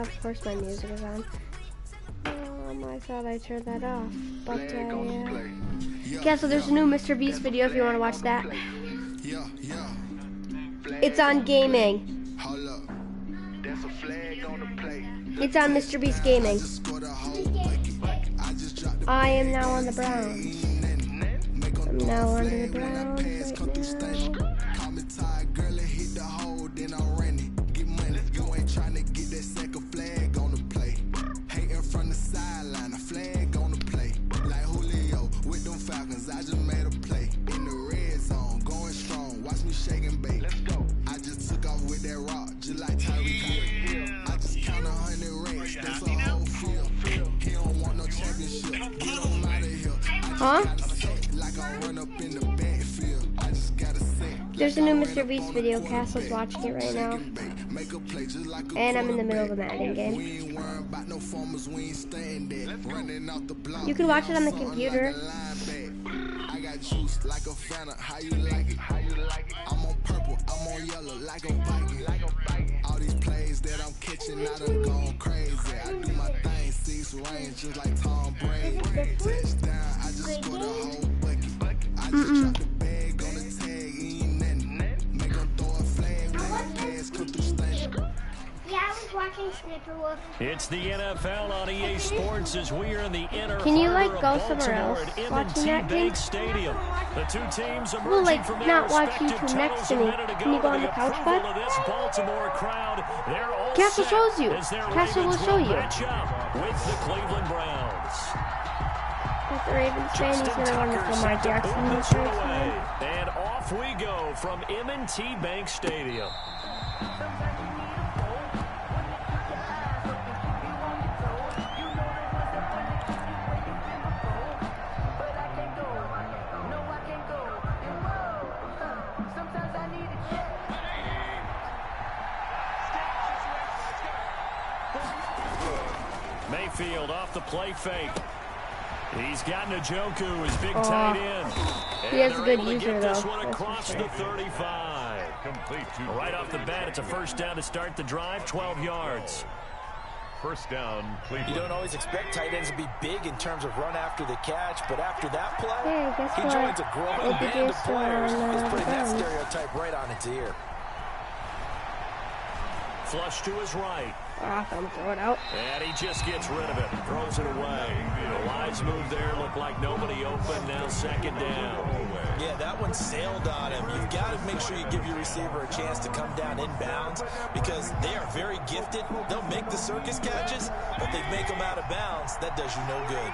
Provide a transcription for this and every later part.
Of course my music is on. I thought I turned that off, but yeah, so there's a new Mr. Beast video if you want to watch that. It's on gaming. It's on Mr. Beast Gaming. I am now on the Browns. I'm now on the Browns right now. I just made a play in the red zone, going strong. Watch me shake and bake. Let's go. I just took off with that rock, just like Tyreek Hill. I just count 100 racks. That's a whole field. He don't want no championship. Get him out of here. I just gotta say, like I run up in the backfield. I just gotta say. There's a new Mr. Beast video. Castle's watching it right now. And I'm in the middle of a Madden game. You can watch it on the computer. I got juice like a Fanta, how you like it? I'm on purple, I'm on yellow like a Viking. All these plays that I'm catching, I done gone crazy. I do my thing, 6 range, just like Tom Brady. Touchdown, I just scored a whole bucket. I just dropped the bag on the tag, ain't nothing. Make them throw a flag when that pass come through station. Yeah, I was watching Snipper Wolf. It's the NFL on EA Sports as we are in the inner Can you harbor go of somewhere else Baltimore at watching that M&T game? Bank Stadium. The two teams emerging Well, like, from their not watch respective YouTube next to tunnels a me. minute ago Can you go on to the couch, approval bud? of this Baltimore crowd. They're all Castle set shows you. as their Castle will Ravens show you. match up with the Cleveland Browns. If the Ravens fan, he's gonna run with Lamar Jackson. This one away. And off we go from M&T Bank Stadium. Mayfield off the play fake. He's got Njoku, his big tight end. He has a good able to user, get this though. one That's across for sure. the 35. Right off the bat, it's a first down to start the drive, 12 yards. First down, Cleveland. You don't always expect tight ends to be big in terms of run after the catch, but after that play, Hey, guess he what? joins a growing band of players. It's putting that Browns. stereotype right on its ear. Flush to his right. I'm gonna throw it out. And he just gets rid of it. Throws it away. The wise move there. Looked like nobody open. Now second down. Yeah, that one sailed on him. You've got to make sure you give your receiver a chance to come down inbounds because they are very gifted. They'll make the circus catches, but they make them out of bounds. That does you no good.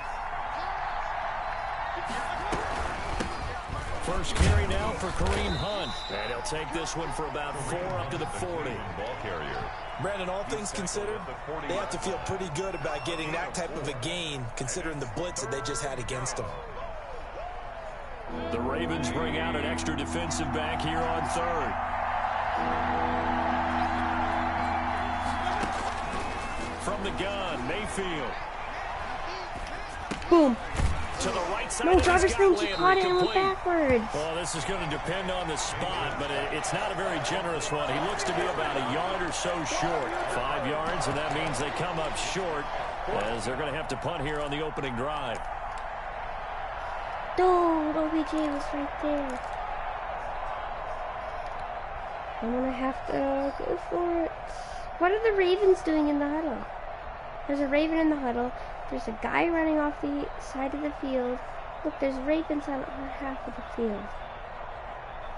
First carry now for Kareem Hunt. And he'll take this one for about 4 up to the 40. Ball carrier. Brandon, all things considered, they have to feel pretty good about getting that type of a gain considering the blitz that they just had against them. The Ravens bring out an extra defensive back here on third. From the gun, Mayfield. Boom. To the right side. No, Jarvis Lynch, he caught it and went incomplete. backwards. Well, this is going to depend on the spot, but it's not a very generous one. He looks to be about a yard or so short. 5 yards, and that means they come up short as they're going to have to punt here on the opening drive. Dude, OBJ was right there. I'm gonna have to go for it. What are the Ravens doing in the huddle? There's a Raven in the huddle. There's a guy running off the side of the field. Look, there's Ravens on half of the field.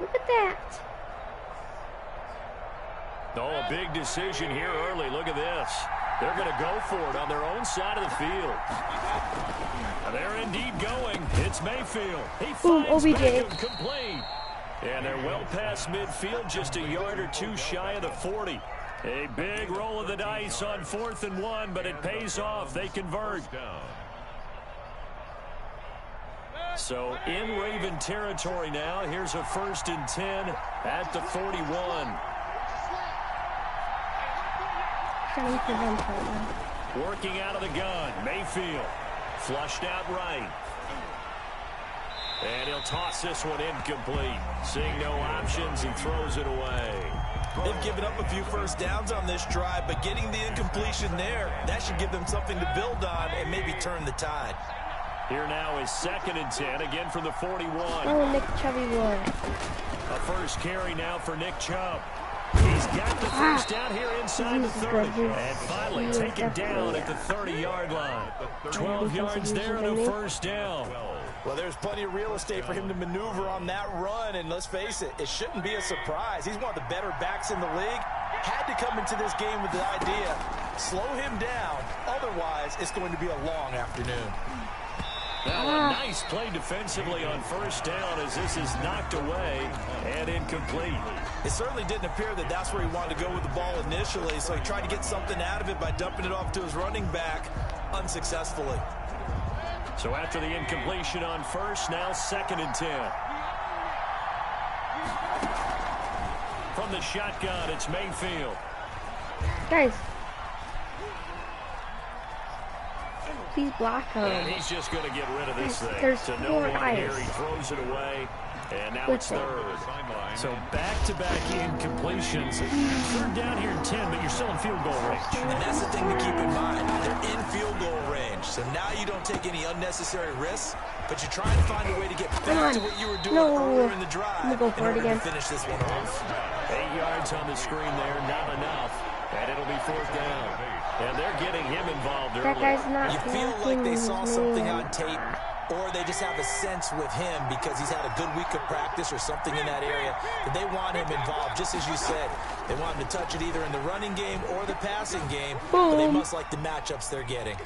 Look at that. Oh, a big decision here early. Look at this. They're going to go for it on their own side of the field. They're indeed going. It's Mayfield. He finds OBJ. Beckham complete. And they're well past midfield, just a yard or two shy of the 40. A big roll of the dice on 4th and 1, but it pays off. They convert. So in Raven territory now. Here's a 1st and 10 at the 41. Trying to prevent right now. Working out of the gun. Mayfield flushed out right. And he'll toss this one incomplete. Seeing no options, he throws it away. They've given up a few first downs on this drive, but getting the incompletion there, that should give them something to build on and maybe turn the tide. Here now is 2nd and 10, again from the 41. Oh, Nick Chubby boy. A first carry now for Nick Chubb. He's got the first down here inside the 30. And finally taken down at the 30-yard line. 12 yards there and a first down. Well, there's plenty of real estate for him to maneuver on that run, and let's face it, it shouldn't be a surprise. He's one of the better backs in the league. Had to come into this game with the idea, slow him down, otherwise it's going to be a long afternoon. Now, a nice play defensively on first down as this is knocked away and incomplete. It certainly didn't appear that that's where he wanted to go with the ball initially, so he tried to get something out of it by dumping it off to his running back unsuccessfully. So after the incompletion on first, now 2nd and 10. From the shotgun, it's Mayfield. Guys. Please block him. And he's just going to get rid of this thing. There's So no 4 one guys. here. He throws it away. And now Good it's thing. 3rd. So back-to-back incompletions. 3rd down here in 10, but you're still in field goal range. And that's the thing to keep in mind. They're in field goal range. So now you don't take any unnecessary risks, but you're trying to find a way to get back to what you were doing earlier in the drive I'm gonna go for it in order again. to finish this one off. 8 yards on the screen there, not enough. And it'll be 4th down. And they're getting him involved early. That guy's not You feel like blocking they his saw something man. on tape, or they just have a sense with him because he's had a good week of practice or something in that area that they want him involved. Just as you said, they want him to touch it either in the running game or the passing game, but they Boom. must like the matchups they're getting.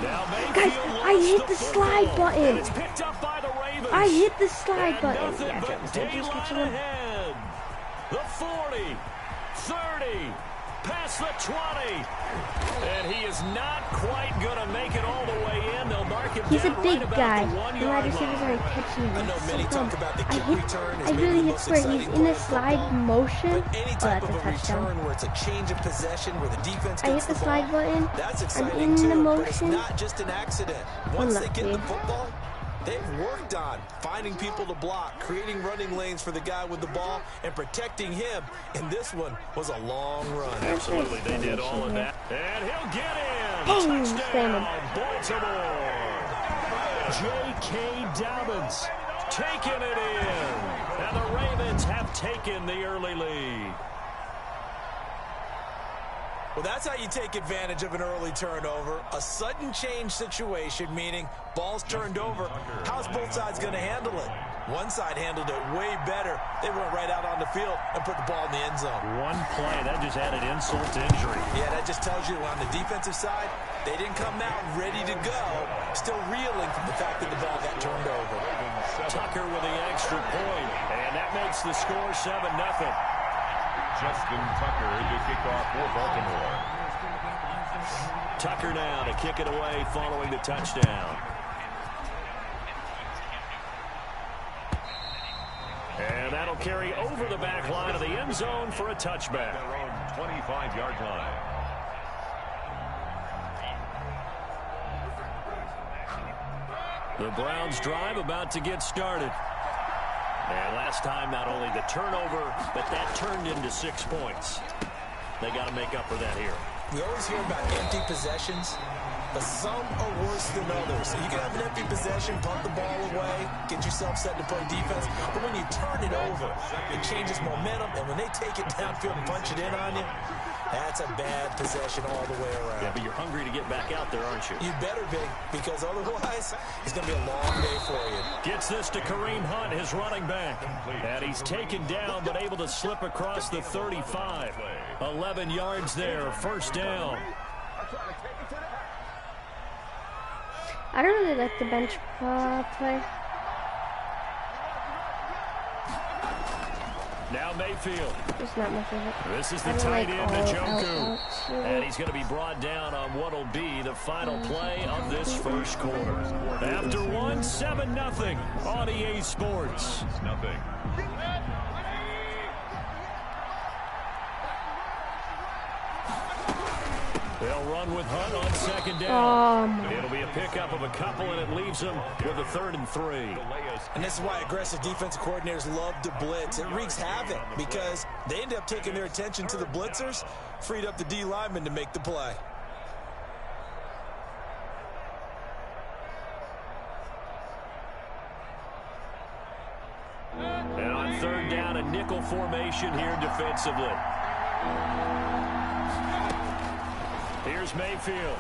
Now Guys, Mayfield I lost hit the slide football, button. and it's picked up by the Ravens. I hit the slide And button. nothing Yeah, but Travis, did you just catch daylight him? ahead. The 40, 30, past the 20. And he is not quite going to make it all the way in. They'll mark him He's a down big right about guy. the The 1-yard wide receivers line. aren't catching him. I know It's many so talk dumb. about the I kick hit, return as I maybe really the hit most where he's exciting in play the of slide football. motion. But any Oh, type that's of a a touchdown. return where it's a change of possession, where the defense I gets hit the the slide ball, button. that's I'm exciting in too, the but it's motion. not just an accident. Once they get the Unlucky. football, they've worked on finding people to block, creating running lanes for the guy with the ball, and protecting him. And this one was a long run. Absolutely, they did all of that. And he'll get in. Boom, Touchdown, Salmon. Baltimore. J.K. Dobbins taking it in. And the Ravens have taken the early lead. Well, that's how you take advantage of an early turnover. A sudden change situation, meaning ball's turned over. How's both sides going to handle it? One side handled it way better. They went right out on the field and put the ball in the end zone. One play, that just added insult to injury. Yeah, that just tells you on the defensive side, they didn't come out ready to go, still reeling from the fact that the ball got turned over. Tucker with the extra point, and that makes the score 7-0. Justin Tucker to kick off for Baltimore. Tucker now to kick it away following the touchdown. And that'll carry over the back line of the end zone for a touchback. Their own 25-yard line. The Browns drive about to get started. And last time, not only the turnover, but that turned into 6 points. They got to make up for that here. We always hear about empty possessions, but some are worse than others. So you can have an empty possession, punt the ball away, get yourself set to play defense, but when you turn it over, it changes momentum, and when they take it downfield and punch it in on you, that's a bad possession all the way around. Yeah, but you're hungry to get back out there, aren't you? You better be, because otherwise, it's going to be a long day for you. Gets this to Kareem Hunt, his running back. And he's taken down, but able to slip across the 35. 11 yards there, first down. I don't really like the bench play. Now Mayfield. It's not my favorite. This is the I don't tight like end all to out Njoku. routes, And really. he's going to be brought down on what will be the final play of this first quarter. After one, 7-0 on EA Sports. Nothing. They'll run with Hunt on second down. Oh, It'll be a pickup of a couple, and it leaves them with a 3rd and 3. And this is why aggressive defensive coordinators love to blitz. It wreaks havoc because they end up taking their attention to the blitzers, freed up the D lineman to make the play. And on 3rd down, a nickel formation here defensively. Here's Mayfield.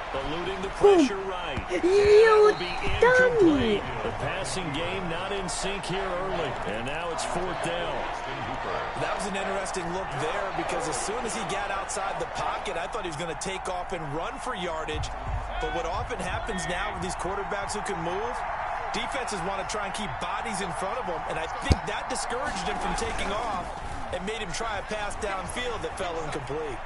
Eluding the pressure right. You Be dummy. incomplete. The passing game not in sync here early. And now it's 4th down. That was an interesting look there because as soon as he got outside the pocket, I thought he was going to take off and run for yardage. But what often happens now with these quarterbacks who can move, defenses want to try and keep bodies in front of them, and I think that discouraged him from taking off and made him try a pass downfield that fell incomplete.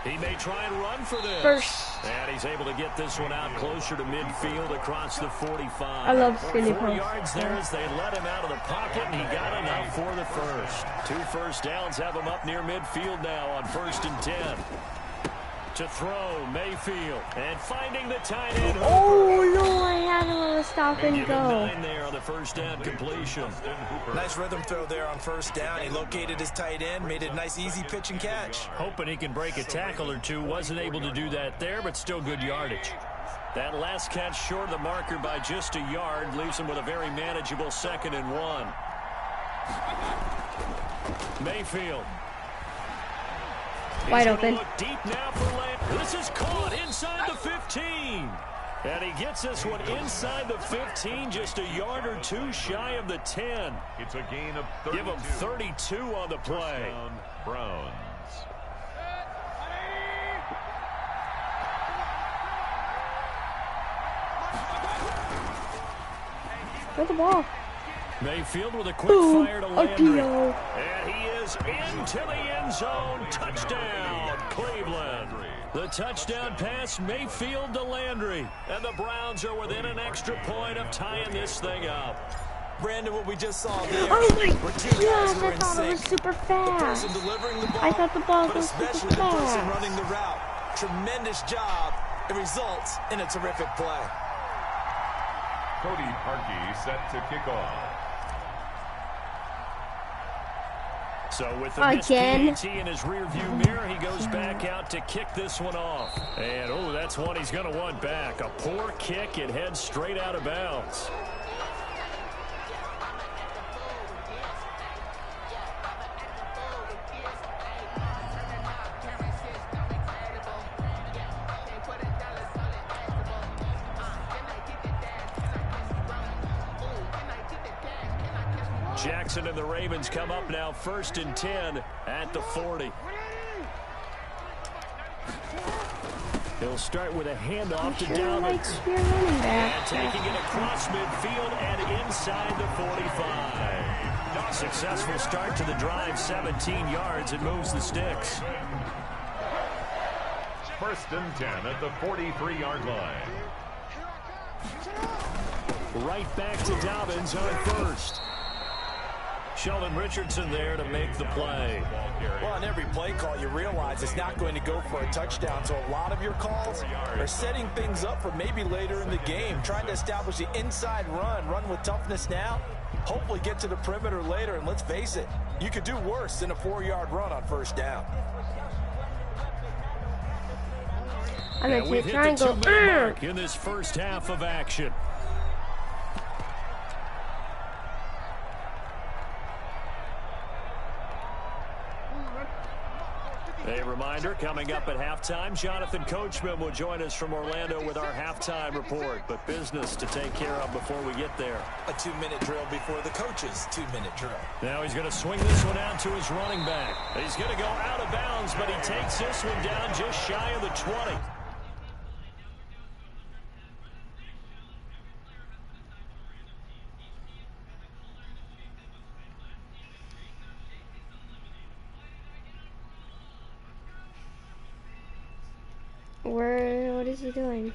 He may try and run for this. First. And he's able to get this one out closer to midfield across the 45. I love skinny 4 posts. yards there as they let him out of the pocket, and he got enough for the first. 2 first downs have him up near midfield now on 1st and 10. To throw, Mayfield, and finding the tight end. Oh, no, I had him on a stop and Give him go. 9 there on the 1st down completion. Nice rhythm throw there on 1st down. He located his tight end, made a nice easy pitch and catch. Hoping he can break a tackle or two. Wasn't able to do that there, but still good yardage. That last catch short of the marker by just a yard leaves him with a very manageable 2nd and 1. Mayfield. Wide He's gonna open. look deep now for Lamb. This is caught inside the 15. And he gets this one inside the 15, just a yard or 2 shy of the 10. It's a gain of 32. Give him 32 on the play. Touchdown, Browns. Where's the ball? Mayfield with a quick Boom. fire to A Landry. PO. And he is into the end zone. Touchdown, Cleveland. The touchdown pass, Mayfield to Landry. And the Browns are within an extra point of tying this thing up. Brandon, what we just saw there. Oh my were 2 guys gosh, who were I in thought it was sync. super The fast. person delivering the ball, I thought the ball but was super especially the person fast. running the route. Tremendous job. It results in a terrific play. Cody Parkey set to kick off. So with the missed Again. PAT in his rearview mirror, he goes back out to kick this one off. And, oh, that's one he's going to want back. A poor kick. It heads straight out of bounds. Jackson and the Ravens come up now 1st and 10 at the 40. He'll start with a handoff to Sure likes Dobbins. your running And back. taking it across midfield and inside the 45. Successful start to the drive, 17 yards. It moves the sticks. 1st and 10 at the 43-yard line. Right back to Dobbins on 1st. Sheldon Richardson there to make the play. Well, on every play call, you realize it's not going to go for a touchdown. So a lot of your calls are setting things up for maybe later in the game, trying to establish the inside run with toughness now, hopefully get to the perimeter later. And let's face it, you could do worse than a 4-yard run on 1st down. I'm And going we've to hit try and the go. 2-minute mark in this first half of action. A reminder, coming up at halftime, Jonathan Coachman will join us from Orlando with our halftime report. But business to take care of before we get there. A 2-minute drill before the coach's 2-minute drill. Now he's going to swing this one out to his running back. He's going to go out of bounds, but he takes this one down just shy of the 20. What is he doing?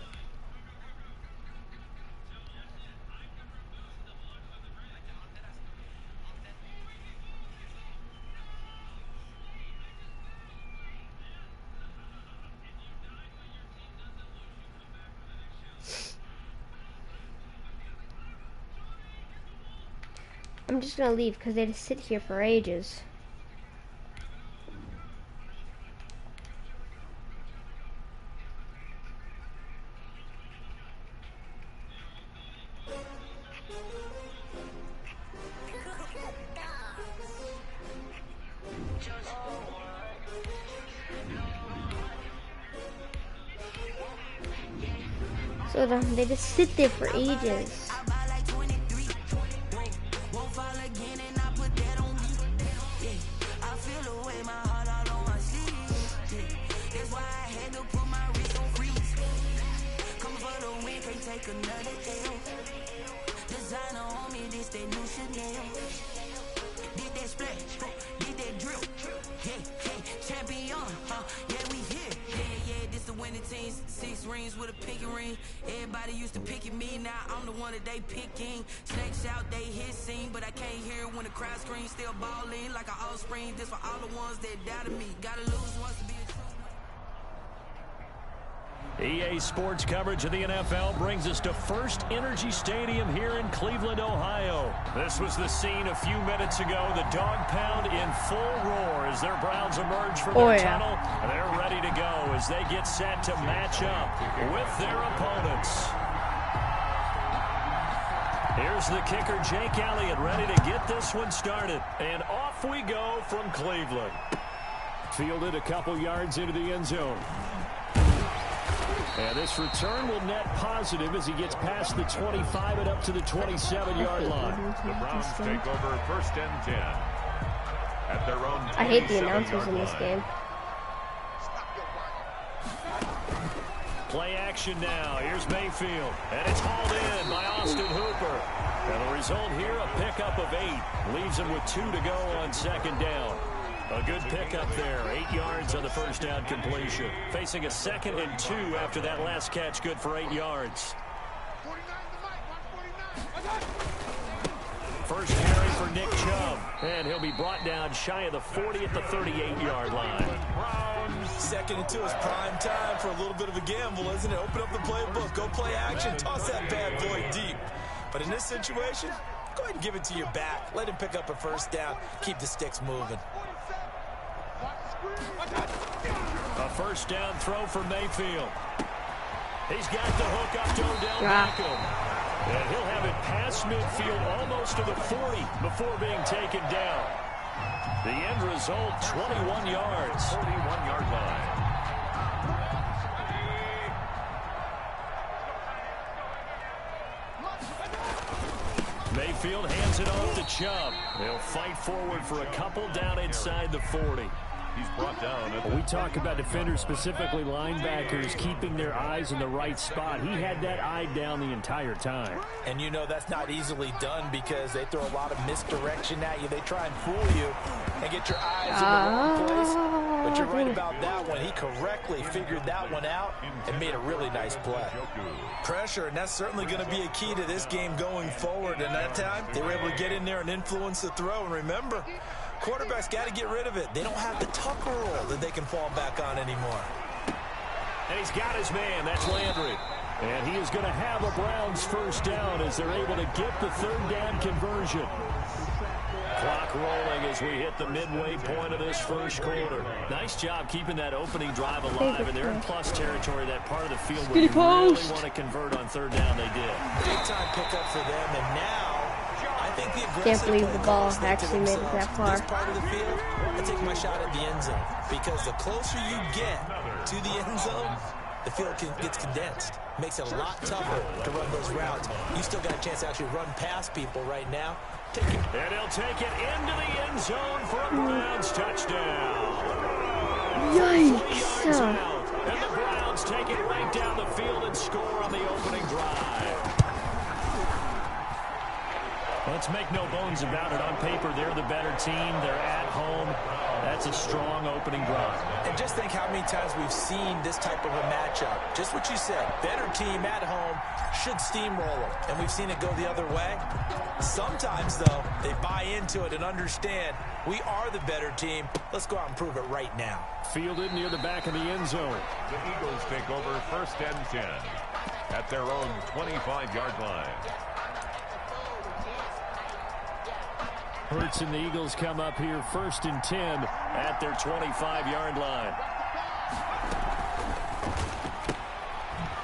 I'm just gonna leave because they just sit here for ages. So they just sit there for ages. Six rings with a pinky ring. Everybody used to pick at me, now I'm the one that they picking. Snakes out, they hit scene, but I can't hear it when the crowd screams. Still balling like an offspring. This for all the ones that doubted me. Gotta lose once to be a true. EA Sports coverage of the NFL brings us to First Energy Stadium here in Cleveland, Ohio. This was the scene a few minutes ago. The dog pound in full roar as their Browns emerge from their tunnel. And they're ready to go as they get set to match up with their opponents. Here's the kicker, Jake Elliott, ready to get this one started. And off we go from Cleveland. Fielded a couple yards into the end zone. And this return will net positive as he gets past the 25 and up to the 27-yard line. The Browns take over first and 10 at their own 27-yard line. I hate the announcers in this game. Play action now. Here's Mayfield. And it's hauled in by Austin Hooper. And the result here, a pickup of 8. Leaves him with 2 to go on second down. A good pickup there. 8 yards on the first down completion. Facing a 2nd and 2 after that last catch. Good for 8 yards. First carry for Nick Chubb. And he'll be brought down shy of the 40 at the 38-yard line. 2nd and 2 is prime time for a little bit of a gamble, isn't it? Open up the playbook. Go play action. Toss that bad boy deep. But in this situation, go ahead and give it to your back. Let him pick up a first down. Keep the sticks moving. A first down throw for Mayfield. He's got the hook up to Odell Beckham. And he'll have it past midfield almost to the 40 before being taken down. The end result, 21 yards. 41-yard line. Mayfield hands it off to Chubb. They'll fight forward for a couple down inside the 40. He's brought down. We talk about defenders, specifically linebackers, keeping their eyes in the right spot. He had that eye down the entire time. And you know that's not easily done because they throw a lot of misdirection at you. They try and fool you and get your eyes in the wrong place. But you're right about that one. He correctly figured that one out and made a really nice play. Pressure, and that's certainly going to be a key to this game going forward. And that time, they were able to get in there and influence the throw. And remember, quarterbacks got to get rid of it. They don't have the Tucker roll that they can fall back on anymore. And he's got his man. That's Landry. And he is going to have a Browns first down as they're able to get the third down conversion. Clock rolling as we hit the midway point of this first quarter. Nice job keeping that opening drive alive, and they're in plus territory, that part of the field where you really want to convert on third down. They did. Big time pickup for them, and now I think the aggressive Can't believe the ball actually made it that far. This part of the field, I take my shot at the end zone because the closer you get to the end zone, the field gets condensed. Makes it a lot tougher to run those routes. You still got a chance to actually run past people right now. And he'll take it into the end zone for a Browns touchdown. Yikes. 20 yards out, and the Browns take it right down the field and score on the opening drive. Let's make no bones about it. On paper, they're the better team. They're at home. That's a strong opening drive. And just think how many times we've seen this type of a matchup. Just what you said. Better team at home should steamroll them. And we've seen it go the other way. Sometimes, though, they buy into it and understand we are the better team. Let's go out and prove it right now. Fielded near the back of the end zone. The Eagles take over first and 10 at their own 25-yard line. Hurts and the Eagles come up here 1st and 10 at their 25-yard line.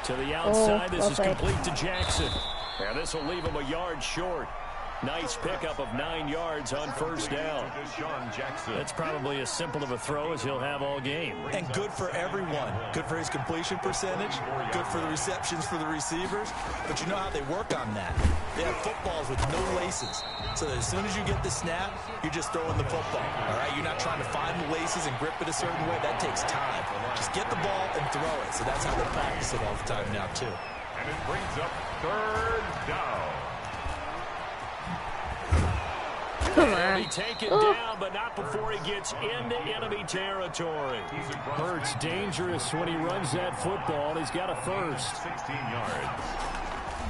To the outside, this is complete to Jackson. And this will leave him a yard short. Nice pickup of 9 yards on 1st down. That's probably as simple of a throw as he'll have all game. And good for everyone. Good for his completion percentage. Good for the receptions for the receivers. But you know how they work on that. They have footballs with no laces. So that as soon as you get the snap, you're just throwing the football. All right? You're not trying to find the laces and grip it a certain way. That takes time. Just get the ball and throw it. So that's how they practice it all the time now, too. And it brings up 3rd down. Come on. He take it down, but not before he gets into enemy territory. Hurts dangerous when he runs that football, and he's got a first. 16 yards.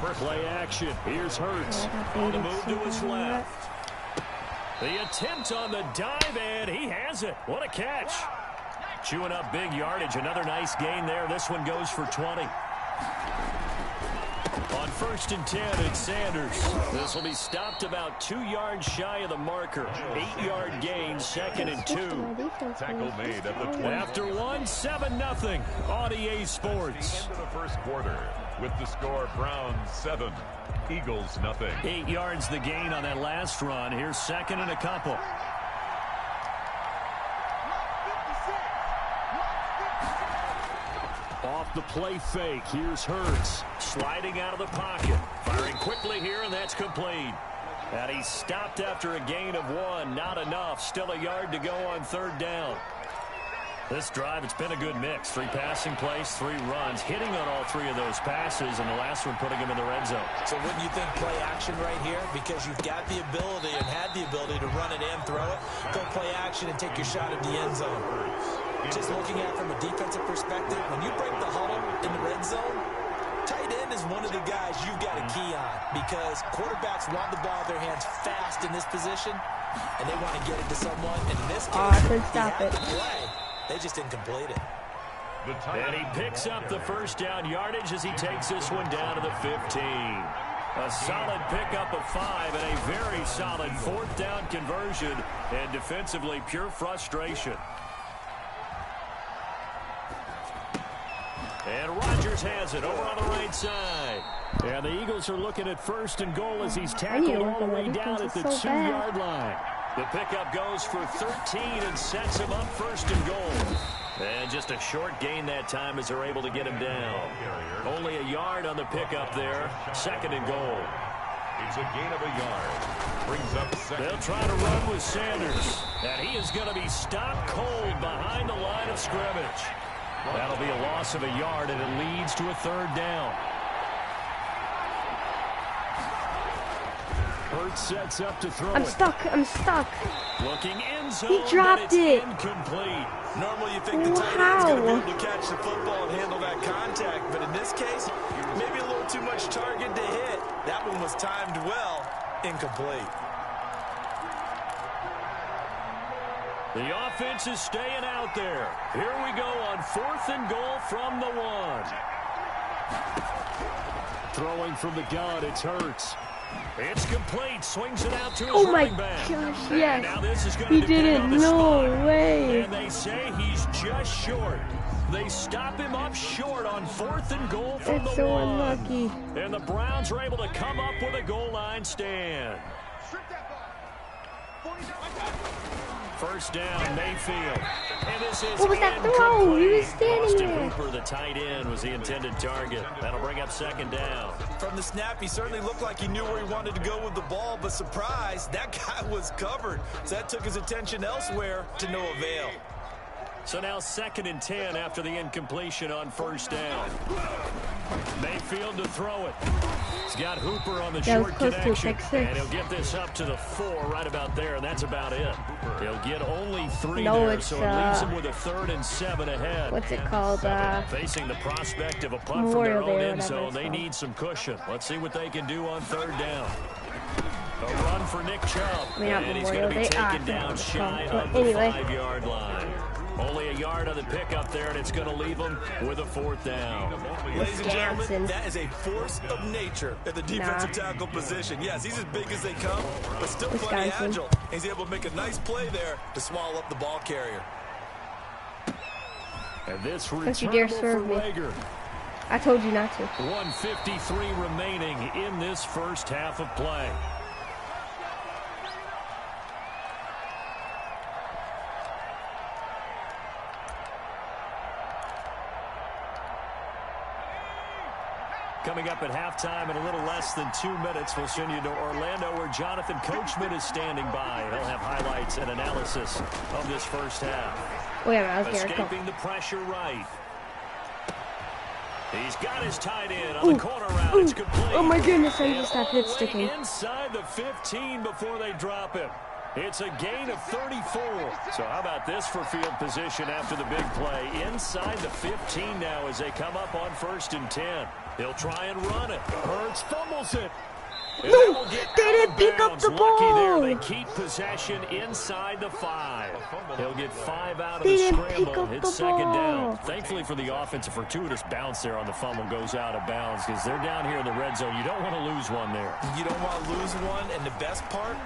First play action. Here's Hurts on the move to his left. The attempt on the dive, and he has it. What a catch. Chewing up big yardage. Another nice gain there. This one goes for 20. On 1st and 10, it's Sanders. This will be stopped about 2 yards shy of the marker. 8-yard gain, 2nd and 2. Tackle made at the 20. After 7-0 on EA Sports. Into the 1st quarter with the score Browns 7, Eagles nothing. 8 yards the gain on that last run. Here's 2nd and a couple. Off the play fake. Here's Hurts. Sliding out of the pocket. Firing quickly here, and that's complete. And he stopped after a gain of 1. Not enough. Still a yard to go on 3rd down. This drive, it's been a good mix. 3 passing plays, 3 runs. Hitting on all 3 of those passes, and the last one putting him in the red zone. So wouldn't you think play action right here? Because you've got the ability and had the ability to run it and throw it. Go play action and take your shot at the end zone. Just looking at it from a defensive perspective, when you break the huddle in the red zone, tight end is one of the guys you've got a key on because quarterbacks want the ball in their hands fast in this position, and they want to get it to someone. And in this case, they just didn't complete it. And he picks up the 1st down yardage as he takes this one down to the 15. A solid pickup of 5 and a very solid 4th down conversion, and defensively pure frustration. And Rodgers has it over on the right side. And the Eagles are looking at 1st and goal as he's tackled all the way down at the 2-yard line. The pickup goes for 13 and sets him up 1st and goal. And just a short gain that time as they're able to get him down. Only a yard on the pickup there. 2nd and goal. It's a gain of a yard. Brings up 2nd. They'll try to run with Sanders. And he is going to be stopped cold behind the line of scrimmage. That'll be a loss of a yard, and it leads to a 3rd down. Hurts sets up to throw I'm stuck. Looking in zone, he dropped it. Incomplete. Normally you think the tight end's going to be able to catch the football and handle that contact, but in this case, maybe a little too much target to hit. That one was timed well. Incomplete. The offense is staying out there. Here we go on 4th and goal from the 1. Throwing from the gun, it's Hurts. It's complete. Swings it out to his running back. Oh my gosh, And yes. now this is going He to did depend it. on the No spot. way. And they say he's just short. They stop him up short on 4th and goal from That's the so 1. unlucky. And the Browns are able to come up with a goal line stand. 1st down, Mayfield. And this is What was that throw? He was standing Austin there. Hooper, the tight end, was the intended target. That'll bring up 2nd down. From the snap, he certainly looked like he knew where he wanted to go with the ball, but surprise, that guy was covered. So that took his attention elsewhere to no avail. So now 2nd and 10 after the incompletion on 1st down. Mayfield to throw it. He's got Hooper on the That was short close to a connection. pick-six. And he'll get this up to the 4 right about there, and that's about it. He'll get only 3 No, there, it's, so it leaves him with a 3rd and 7 ahead. What's it called? Facing the prospect of a punt from their Memorial own Day or end whatever zone, it's they called. need some cushion. Let's see what they can do on 3rd down. A run for Nick Chubb. I mean, not And he's going to be Memorial Day. taken down But shy of the anyway. 5-yard line. Only a yard on the pickup there, and it's going to leave them with a 4th down. Ladies and gentlemen, that is a force of nature at the defensive tackle position. Yes, he's as big as they come, but still plenty agile. He's able to make a nice play there to swallow up the ball carrier. And this Don't you dare serve me. Rager. I told you not to. 1:53 remaining in this first half of play. Coming up at halftime in a little less than 2 minutes, we'll send you to Orlando where Jonathan Coachman is standing by. He'll have highlights and analysis of this first half. Wait a minute, Escaping the pressure right. He's got his tight end on the corner route. It's complete. Oh my goodness, I just stopped hit sticking. Inside the 15 before they drop him. It's a gain of 34. So how about this for field position after the big play? Inside the 15 now as they come up on 1st and 10. He'll try and run it. Hurts fumbles it. No, they didn't pick up the ball. Lucky there, they keep possession inside the 5. He'll get 5 out of the scramble. It's 2nd down. Thankfully for the offense, a fortuitous bounce there on the fumble goes out of bounds because they're down here in the red zone. You don't want to lose one there. You don't want to lose one, and the best part,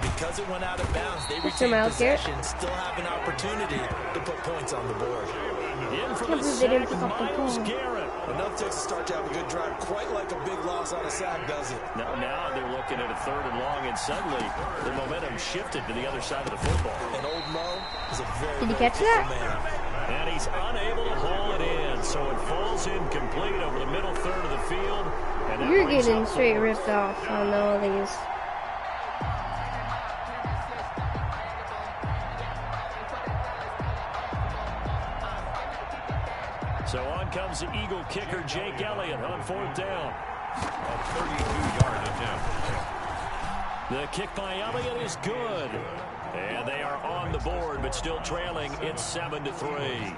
because it went out of bounds, they retain possession, still have an opportunity to put points on the board. In for the sack, Myles Garrett. Enough takes to start to have a good drive, quite like a big loss on a sack, does it? Now they're looking at a 3rd and long, and suddenly the momentum shifted to the other side of the football. And old Mo is a very, Did you catch that? man. And he's unable to haul it in, so it falls incomplete over the middle 3rd of the field. And you're getting straight ripped off on all these. So on comes the Eagle kicker, Jake Elliott, on 4th down. A 32-yard attempt. The kick by Elliott is good. And they are on the board, but still trailing. It's 7-3.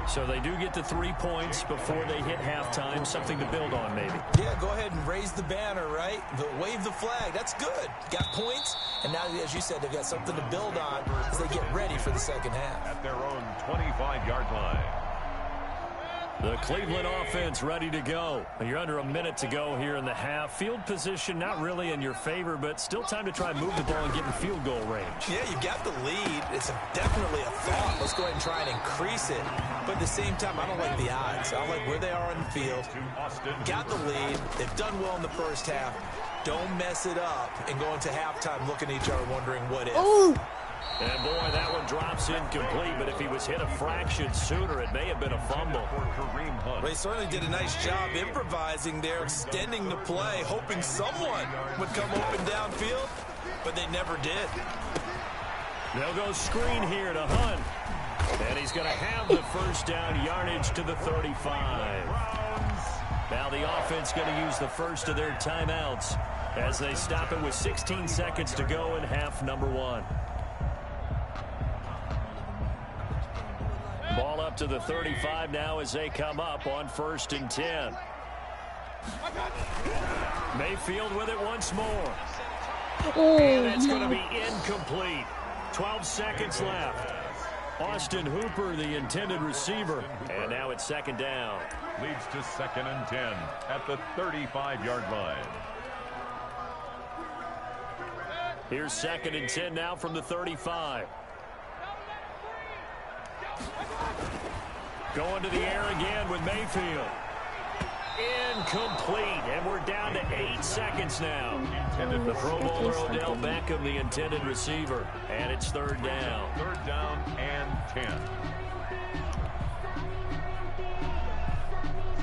So they do get the 3 points before they hit halftime. Something to build on, maybe. Yeah, go ahead and raise the banner, right? Wave the flag. That's good. Got points. And now, as you said, they've got something to build on as they get ready for the second half. At their own 25-yard line. The Cleveland offense ready to go. You're under a minute to go here in the half. Field position not really in your favor, but still time to try and move the ball and get in field goal range. Yeah, you've got the lead. It's definitely a thought. Let's go ahead and try and increase it. But at the same time, I don't like the odds. I don't like where they are on the field. Got the lead. They've done well in the first half. Don't mess it up and go into halftime looking at each other wondering what if. Ooh. And boy, that one drops incomplete, but if he was hit a fraction sooner, it may have been a fumble. Well, he certainly did a nice job improvising there, extending the play, hoping someone would come open downfield, but they never did. They'll go screen here to Hunt. And he's going to have the 1st down, yardage to the 35. Now the offense going to use the first of their timeouts as they stop it with 16 seconds to go in half number 1. Ball up to the 35 now as they come up on 1st and 10. Mayfield with it once more. And it's going to be incomplete. 12 seconds left. Austin Hooper, the intended receiver. And now it's 2nd down. Leads to 2nd and 10 at the 35-yard line. Here's 2nd and 10 now from the 35. Going to the air again with Mayfield. Incomplete, and we're down to 8 seconds now. The Pro Bowler Odell Beckham, the intended receiver, and it's 3rd down. 3rd down and 10.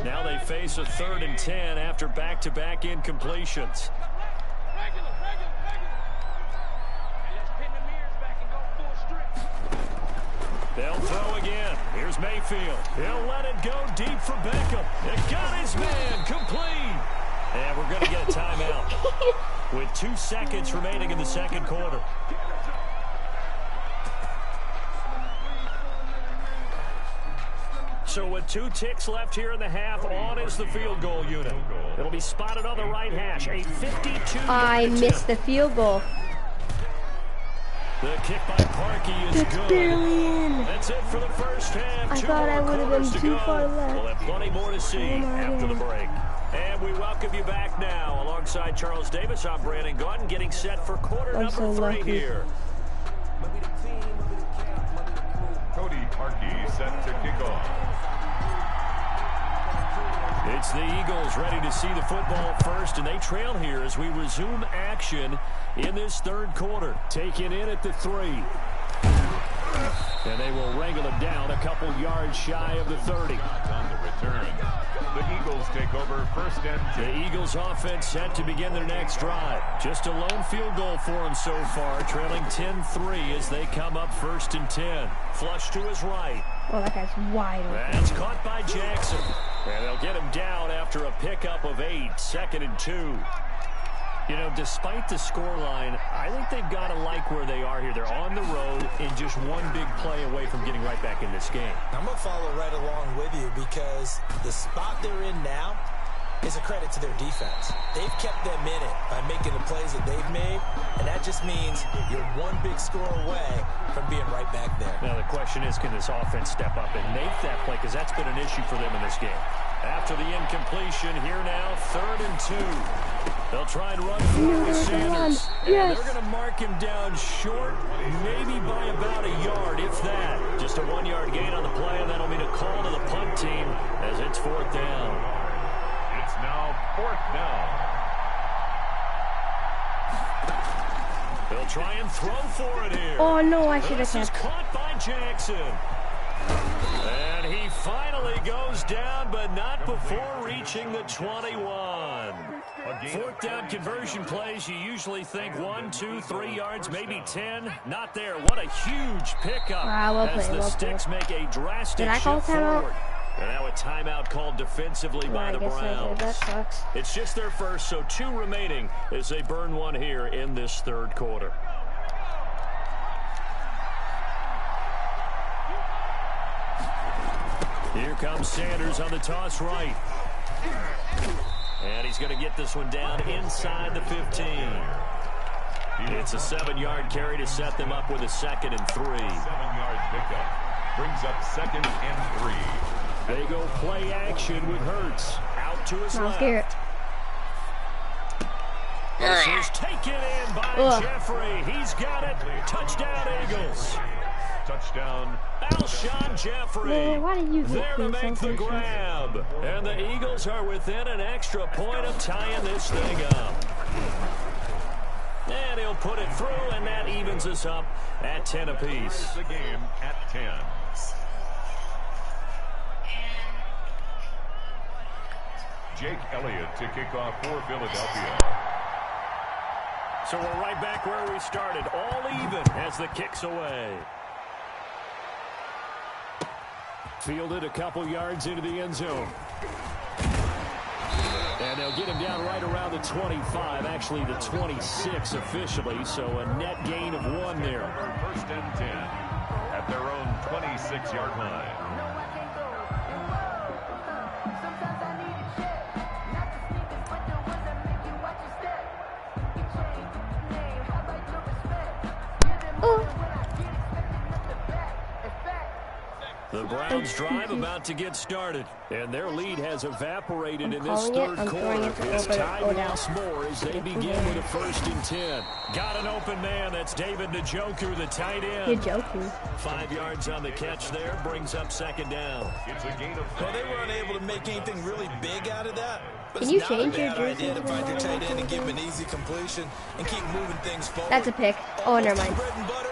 Now they face a 3rd and 10 after back-to-back incompletions. They'll throw again. Here's Mayfield. He'll let it go deep for Beckham. It got his man complete. And we're going to get a timeout with 2 seconds remaining in the 2nd quarter. So with 2 ticks left here in the half, on is the field goal unit. It'll be spotted on the right hash. A 52. I missed the field goal. The kick by Parkey is It's good. barely in. That's it for the first half. I Two thought I more would have quarters been to too go. far left. We'll have plenty more to see Oh my after the God. break. And we welcome you back now. Alongside Charles Davis, I'm Brandon Gaunt, getting set for quarter I'm number so 3 lucky. here. Cody Parkey set to kick off. It's the Eagles ready to see the football first, and they trail here as we resume action in this third quarter. Taken in at the 3. And they will wrangle it down a couple yards shy of the 30. On the return. The Eagles take over first and 10. The Eagles offense set to begin their next drive. Just a lone field goal for them so far, trailing 10-3 as they come up first and 10. Flush to his right. Oh, that guy's wide open. That's caught by Jackson. And they'll get him down after a pickup of 8, 2nd and 2. You know, despite the scoreline, I think they've got to like where they are here. They're on the road and just one big play away from getting right back in this game. I'm going to follow right along with you because the spot they're in now is a credit to their defense. They've kept them in it by making the plays that they've made, and that just means you're one big score away from being right back there. Now, the question is, can this offense step up and make that play? Because that's been an issue for them in this game. After the incompletion, here now, 3rd and 2. They'll try and run forward with Sanders. And they're going to mark him down short, maybe by about a yard, if that. Just a 1-yard gain on the play, and that'll mean a call to the punt team as it's 4th down. It's now 4th down. They'll try and throw for it here. Oh, no, I should have This is kept. caught by Jackson. And he finally goes down, but not before reaching the 21. 4th down conversion plays, you usually think 1, 2, 3 yards, maybe 10. Not there. What a huge pickup as the Sticks make a drastic shift forward. And now a timeout called defensively by the Browns. That sucks. It's just their first, so 2 remaining as they burn one here in this third quarter. Here comes Sanders on the toss right. And he's going to get this one down inside the 15. It's a 7-yard carry to set them up with a 2nd and 3. 7-yard pickup. Brings up 2nd and 3. They go play action with Hurts. Out to his left. Garrett. This is taken in by Jeffrey. He's got it. Touchdown, Eagles. Touchdown. Alshon Jeffrey. Man, why did you get there to make the so grab. And the Eagles are within an extra point of tying this thing up. And he'll put it through, and that evens us up at 10 apiece. The game at 10. Jake Elliott to kick off for Philadelphia. So we're right back where we started, all even as the kick's away. Fielded a couple yards into the end zone. And they'll get him down right around the 25, actually the 26 officially, so a net gain of 1 there. First and 10 at their own 26-yard line. The Browns drive about to get started, and their lead has evaporated in this third quarter. It's tied once more as they begin with a 1st and 10. Got an open man. That's David Njoku, the tight end. 5 yards on the catch there, brings up 2nd down. It's a gain of 5. Well, they were unable to make anything really big out of that. But Can you it's not a change your bad jersey? idea to find your tight end and give him an easy completion and keep moving things forward. That's a pick. Oh, never mind. Bread and butter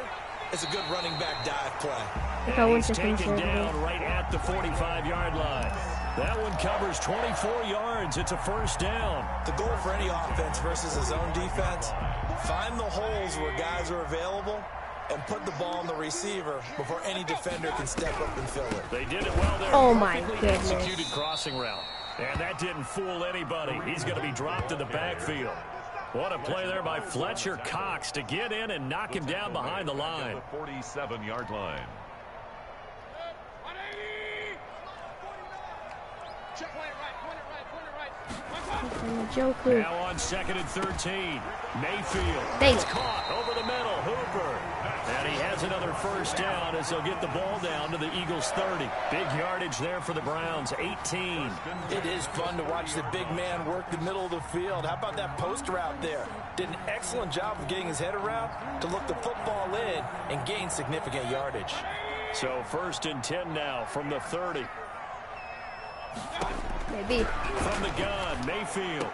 is a good running back dive play. And he's taken down right at the 45-yard line. That one covers 24 yards. It's a 1st down. The goal for any offense versus his own defense, find the holes where guys are available and put the ball on the receiver before any defender can step up and fill it. They did it well there. Oh, my Perfectly goodness. executed crossing route. And that didn't fool anybody. He's going to be dropped in the backfield. What a play there by Fletcher Cox to get in and knock him down behind the line. The 47-yard line. Joku. Now on 2nd and 13. Mayfield. Bang. It's caught over the middle. Hooper. And he has another first down as they'll get the ball down to the Eagles' 30. Big yardage there for the Browns, 18. It is fun to watch the big man work the middle of the field. How about that post route there? Did an excellent job of getting his head around to look the football in and gain significant yardage. So 1st and 10 now from the 30. Maybe. From the gun, Mayfield.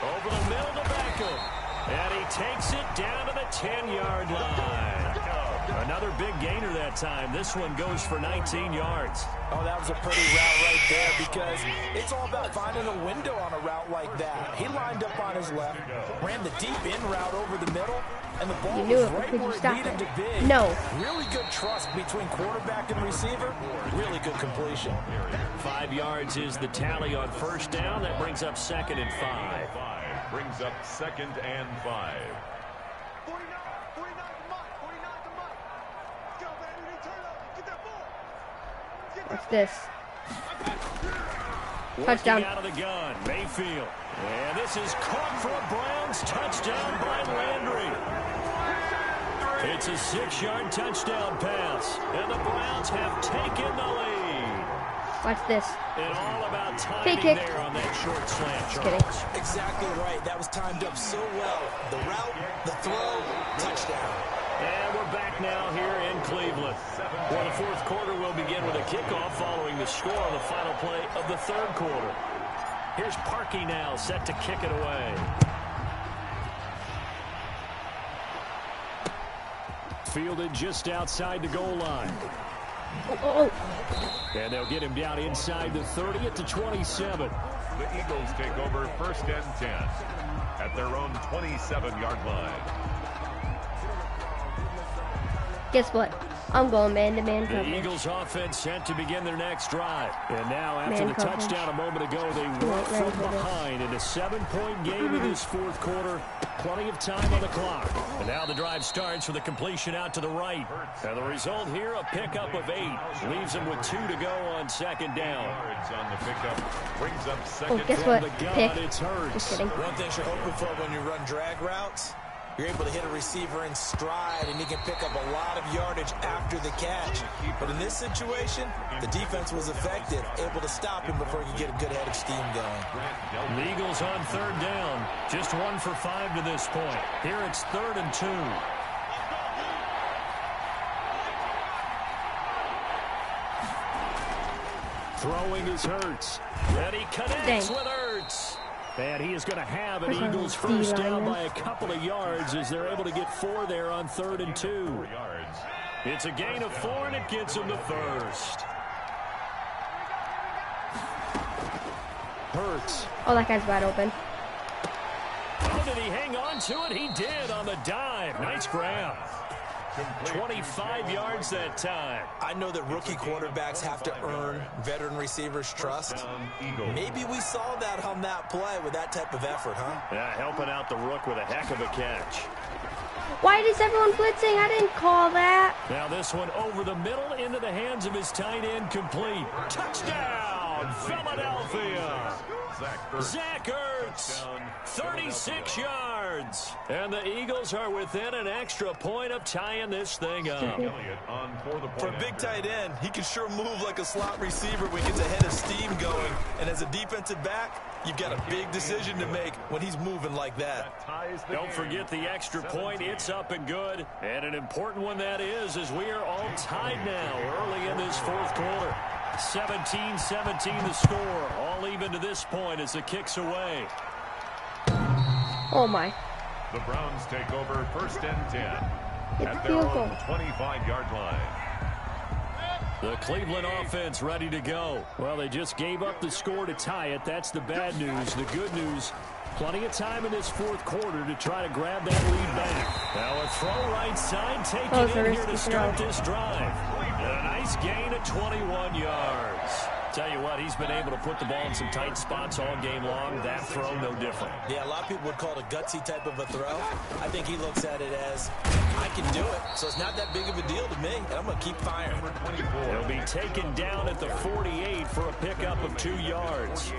Over the middle to Beckham. And he takes it down to the 10-yard line. Another big gainer that time. This one goes for 19 yards. Oh, that was a pretty route right there because it's all about finding a window on a route like that. He lined up on his left, ran the deep in route over the middle, and the ball was right where it needed to be. No. Really good trust between quarterback and receiver. Really good completion. 5 yards is the tally on first down. That brings up 2nd and 5. Brings up 2nd and 5. What's this? Touchdown. Out of the gun, Mayfield. And this is caught for a Browns touchdown by Landry. It's a 6-yard touchdown pass. And the Browns have taken the lead. Watch this. And all about Fake timing kick. there on that short slant. Just kidding. Exactly right. That was timed up so well. The route, the throw, touchdown. And we're back now here in Cleveland. Well, the 4th quarter will begin with a kickoff following the score on the final play of the 3rd quarter. Here's Parkey now set to kick it away. Fielded just outside the goal line. Oh. And they'll get him down inside the 30 at the 27. The Eagles take over 1st and 10 at their own 27-yard line. Guess what? I'm going man-to-man The coverage. Eagles offense set to begin their next drive. And now after Man the coverage. touchdown a moment ago, they work from behind in a 7-point game in this 4th quarter. Plenty of time on the clock. And now the drive starts with a completion out to the right. And the result here, a pickup of 8. Leaves them with 2 to go on 2nd down. Yards on the pickup brings up 2nd. Oh, guess what? The gun, Pick. it's Hurts. Just kidding. One thing you're hoping for when you run drag routes, you're able to hit a receiver in stride, and he can pick up a lot of yardage after the catch. But in this situation, the defense was effective, able to stop him before he could get a good head of steam going. The Eagles on 3rd down. Just 1 for 5 to this point. Here it's 3rd and 2. Throwing is Hurts. And he connects with Hurts. And he is going to have an Eagles first down by a couple of yards as they're able to get 4 there on 3rd and 2. It's a gain of 4, and it gets him the first. Hurts. Oh, that guy's wide open. Oh, did he hang on to it? He did on the dive. Nice grab. 25 yards that time. I know that rookie quarterbacks have to earn veteran receivers' trust. Maybe we saw that on that play with that type of effort, huh? Yeah, helping out the rook with a heck of a catch. Why is everyone blitzing? I didn't call that. Now this one over the middle into the hands of his tight end, complete. Touchdown, Philadelphia. Zach Ertz, 36 yards. And the Eagles are within an extra point of tying this thing up. For a big tight end, he can sure move like a slot receiver when he gets a head of steam going. And as a defensive back, you've got a big decision to make when he's moving like that. Don't forget the extra point. It's up and good. And an important one that is, as we are all tied now early in this 4th quarter. 17-17 the score. All even to this point as the kick's away. Oh, my. The Browns take over 1st and 10 at their field goal. own 25-yard line. The Cleveland offense ready to go. Well, they just gave up the score to tie it. That's the bad news. The good news, plenty of time in this 4th quarter to try to grab that lead back. Now a throw right side taken in here to start this drive. And a nice gain of 21 yards. Tell you what, he's been able to put the ball in some tight spots all game long. That throw, no different. Yeah, a lot of people would call it a gutsy type of a throw. I think he looks at it as, I can do it, so it's not that big of a deal to me, and I'm going to keep firing. He'll be taken down at the 48 for a pickup of 2 yards.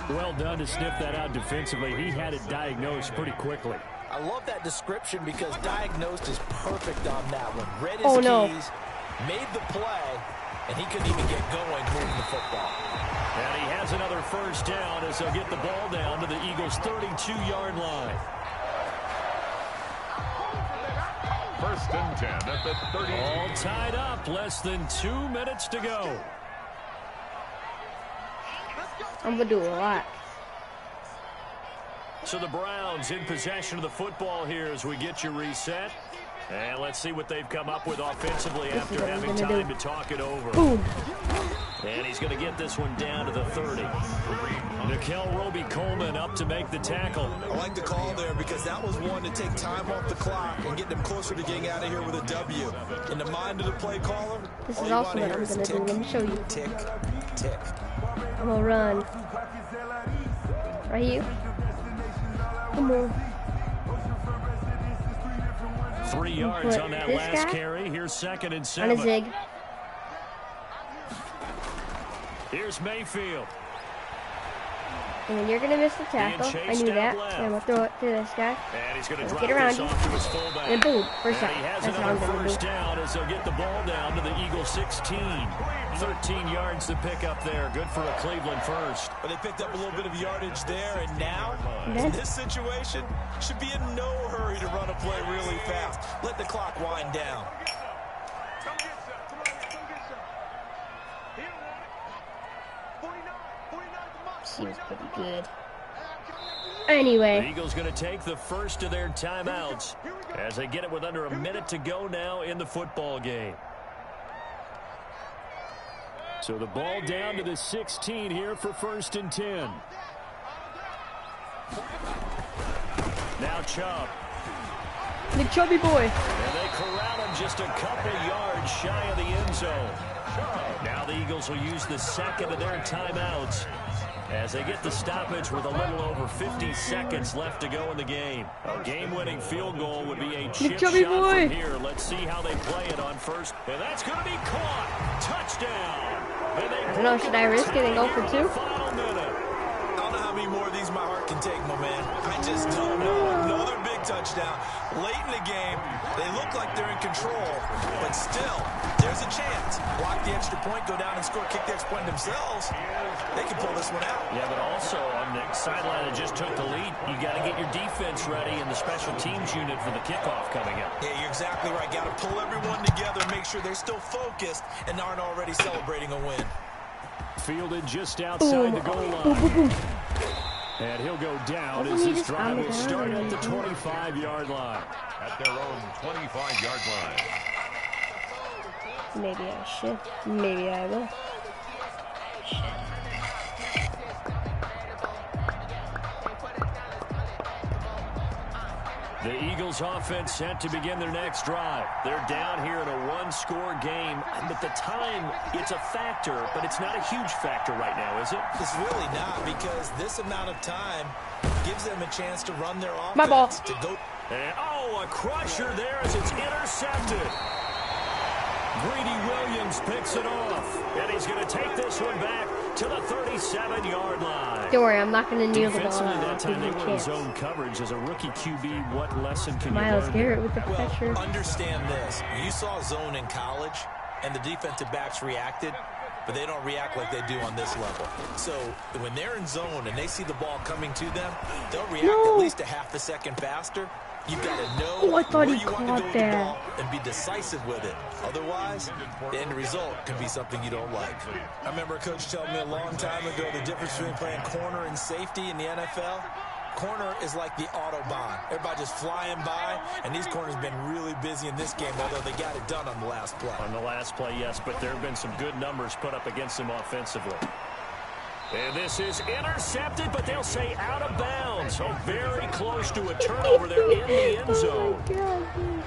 Well done to sniff that out defensively. He had it diagnosed pretty quickly. I love that description because diagnosed is perfect on that one. Read his keys, made the play, and he couldn't even get going moving the football. And he has another first down as they'll get the ball down to the Eagles' 32-yard line. First and 10 at the 30. All tied up. Less than 2 minutes to go. I'm going to do a lot. So the Browns in possession of the football here as we get you reset. And let's see what they've come up with offensively after having time to talk it over. Boom. And he's going to get this one down to the 30. Nickel Roby-Coleman up to make the tackle. I like the call there because that was one to take time off the clock and get them closer to getting out of here with a W. In the mind of the play caller, this is also what I'm going to do. Let me show you. Tick, tick. I'm going to run. Right here. Come on. 3 yards on that last carry. Here's 2nd and 7. On a zig. Here's Mayfield. And you're going to miss the tackle. I knew that. And I'm going to throw it to this guy. And he's going to drop get around this off to his fullback. And boom, first down. He has That's what I'm another going to first do. down as they'll get the ball down to the Eagles 16. 13 yards to pick up there. Good for a Cleveland first. But they picked up a little bit of yardage there, and now, in this situation, should be in no hurry to run a play really fast. Let the clock wind down. Seems pretty good. Anyway. The Eagles going to take the first of their timeouts as they get it with under a minute to go now in the football game. So the ball down to the 16 here for 1st and 10. Now Chubb. The chubby boy. And they corral him just a couple yards shy of the end zone. Now the Eagles will use the second of their timeouts as they get the stoppage with a little over 50 seconds left to go in the game. A game-winning field goal would be a chip shot from here. Let's see how they play it on first. And that's going to be caught. Touchdown. I don't know, should I risk it and go for 2? I don't know how many more of these my heart can take, my man. I just don't know. Another big touchdown. Late in the game, they look like they're in control, but still, there's a chance. Block the extra point, go down and score, kick the extra point themselves. They can pull this one out. Yeah, but also on the sideline that just took the lead, you got to get your defense ready in the special teams unit for the kickoff coming up. Yeah, you're exactly right. Got to pull everyone together, make sure they're still focused and aren't already celebrating a win. Fielded just outside the goal line. And he'll go down as this drive will start at the 25-yard line. At their own 25-yard line. Maybe I should. Maybe I will. The Eagles offense set to begin their next drive. They're down here in a one-score game, but the time, it's a factor, but it's not a huge factor right now, is it? It's really not, because this amount of time gives them a chance to run their offense. My ball. To go. And, a crusher there as it's intercepted. Greedy Williams picks it off, and he's going to take this one back to the 37-yard line. Don't worry, I'm not going to kneel the ball. Defensively that time they were in zone coverage. As a rookie QB, what lesson can you learn? Myles Garrett with the pressure. Understand this. You saw zone in college, and the defensive backs reacted, but they don't react like they do on this level. So when they're in zone and they see the ball coming to them, they'll react at least a half a second faster. You've got to know I thought where he you want to caught go with the that. ball and be decisive with it. Otherwise, the end result can be something you don't like. I remember a coach telling me a long time ago the difference between playing corner and safety in the NFL. Corner is like the Autobahn. Everybody just flying by, and these corners have been really busy in this game, although they got it done on the last play. On the last play, yes, but there have been some good numbers put up against them offensively. And this is intercepted, but they'll say out of bounds. So very close to a turnover there in the end zone.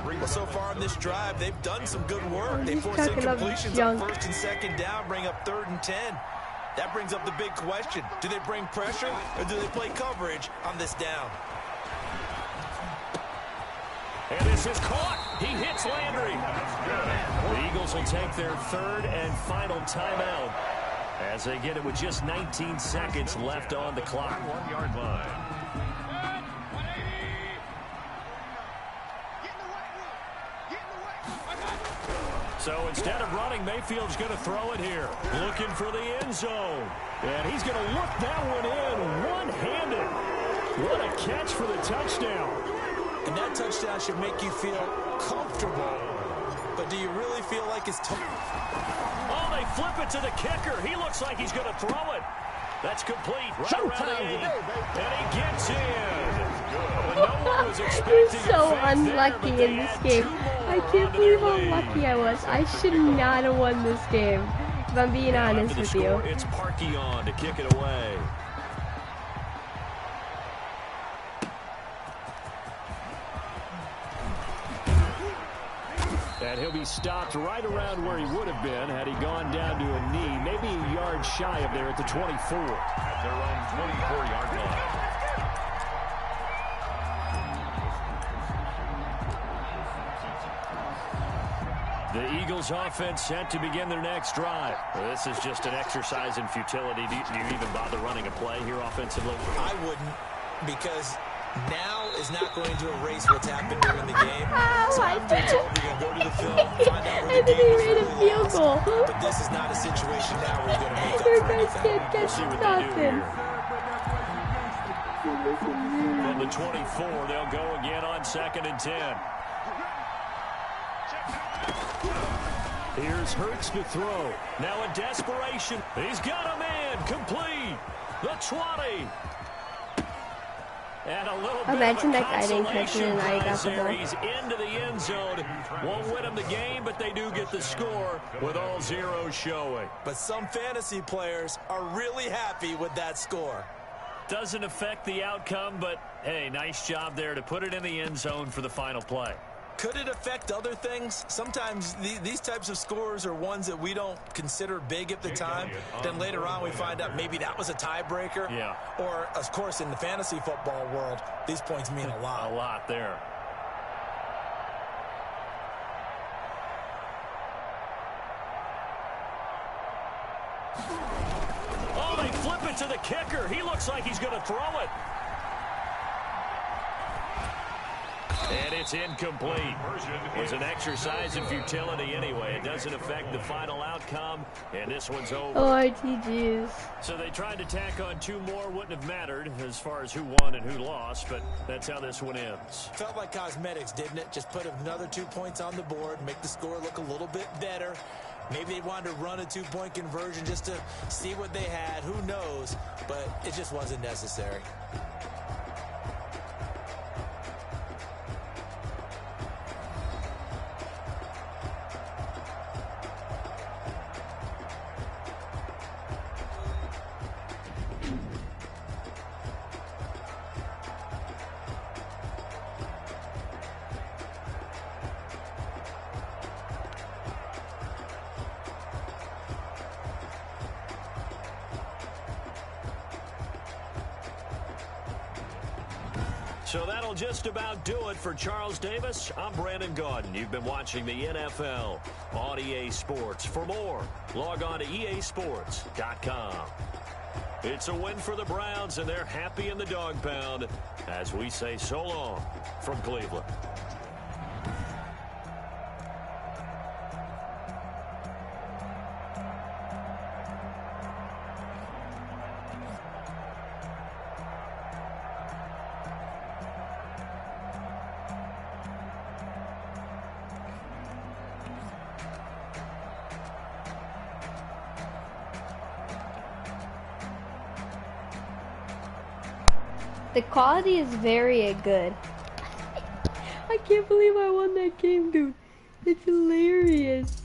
Well, so far in this drive, they've done some good work. They force incompletions on first and second down, bring up 3rd and 10. That brings up the big question. Do they bring pressure, or do they play coverage on this down? And this is caught. He hits Landry. The Eagles will take their 3rd and final timeout as they get it with just 19 seconds left on the clock. 1-yard line. So instead of running, Mayfield's going to throw it here. Looking for the end zone. And he's going to look that one in one-handed. What a catch for the touchdown. And that touchdown should make you feel comfortable. But do you really feel like it's tough? Oh, they flip it to the kicker. He looks like he's going to throw it. That's complete. Right around the 8. And he gets in. No one was expecting so unlucky in this game. I can't believe how lucky I was. I should not have won this game, if I'm being honest with you. It's Parkey on to kick it away. And he'll be stopped right around where he would have been had he gone down to a knee, maybe a yard shy of there at the 24. At their own 24-yard line. The Eagles offense set to begin their next drive. Well, this is just an exercise in futility. Do you even bother running a play here offensively? I wouldn't, because now is not going to erase what's happened during the game. So after it's over, you're going to go to the film, find out where the game was really lost. But this is not a situation now where you're going to make up for anything. We'll see what they do here. From the 24, they'll go again on 2nd and 10. Here's Hurts to throw. Now in desperation. He's got a man. Complete. The 20. And a little Imagine bit that guy didn't catch it and I got the ball. He's into the end zone. Won't win him the game, but they do get the score with all zeros showing. But some fantasy players are really happy with that score. Doesn't affect the outcome, but hey, nice job there to put it in the end zone for the final play. Could it affect other things? Sometimes these types of scores are ones that we don't consider big at the time. Then later on we find out maybe that was a tiebreaker. Yeah. Or, of course, in the fantasy football world, these points mean a lot. A lot there. Oh, they flip it to the kicker. He looks like he's going to throw it. And it's incomplete. It was an exercise in futility anyway. It doesn't affect the final outcome, and this one's over. Oh, RTGs. So they tried to tack on 2 more. Wouldn't have mattered as far as who won and who lost, but that's how this one ends. Felt like cosmetics, didn't it? Just put another 2 points on the board, make the score look a little bit better. Maybe they wanted to run a 2-point conversion just to see what they had. Who knows? But it just wasn't necessary. So that'll just about do it for Charles Davis. I'm Brandon Gaudin. You've been watching the NFL on EA Sports. For more, log on to easports.com. It's a win for the Browns, and they're happy in the dog pound as we say so long from Cleveland. The quality is very good. I can't believe I won that game, dude. It's hilarious.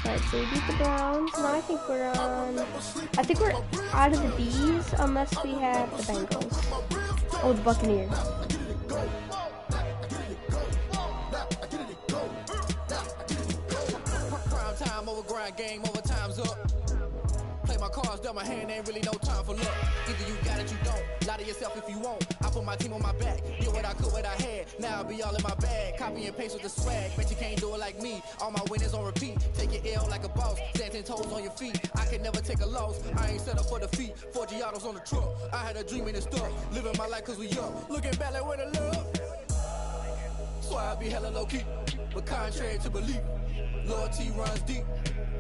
Alright, so we beat the Browns. Now I think we're on... I think we're out of the B's unless we have the Bengals. Oh, the Buccaneers. Prime time over grind game, overtime's up. Play my cards dealt my hand, ain't really no time for luck. Either you got it, you don't. Lie to yourself if you won't. I put my team on my back. Did what I could, what I had. Now I'll be all in my bag. Copy and paste with the swag. Bet you can't do it like me. All my winners on repeat. Take your L like a boss. Stand 10 toes on your feet. I can never take a loss. I ain't set up for defeat. 4 Giottos on the truck. I had a dream and it's stuck. Living my life cause we young. Looking back like where the love. So I be hella low key. But contrary to belief, loyalty runs deep.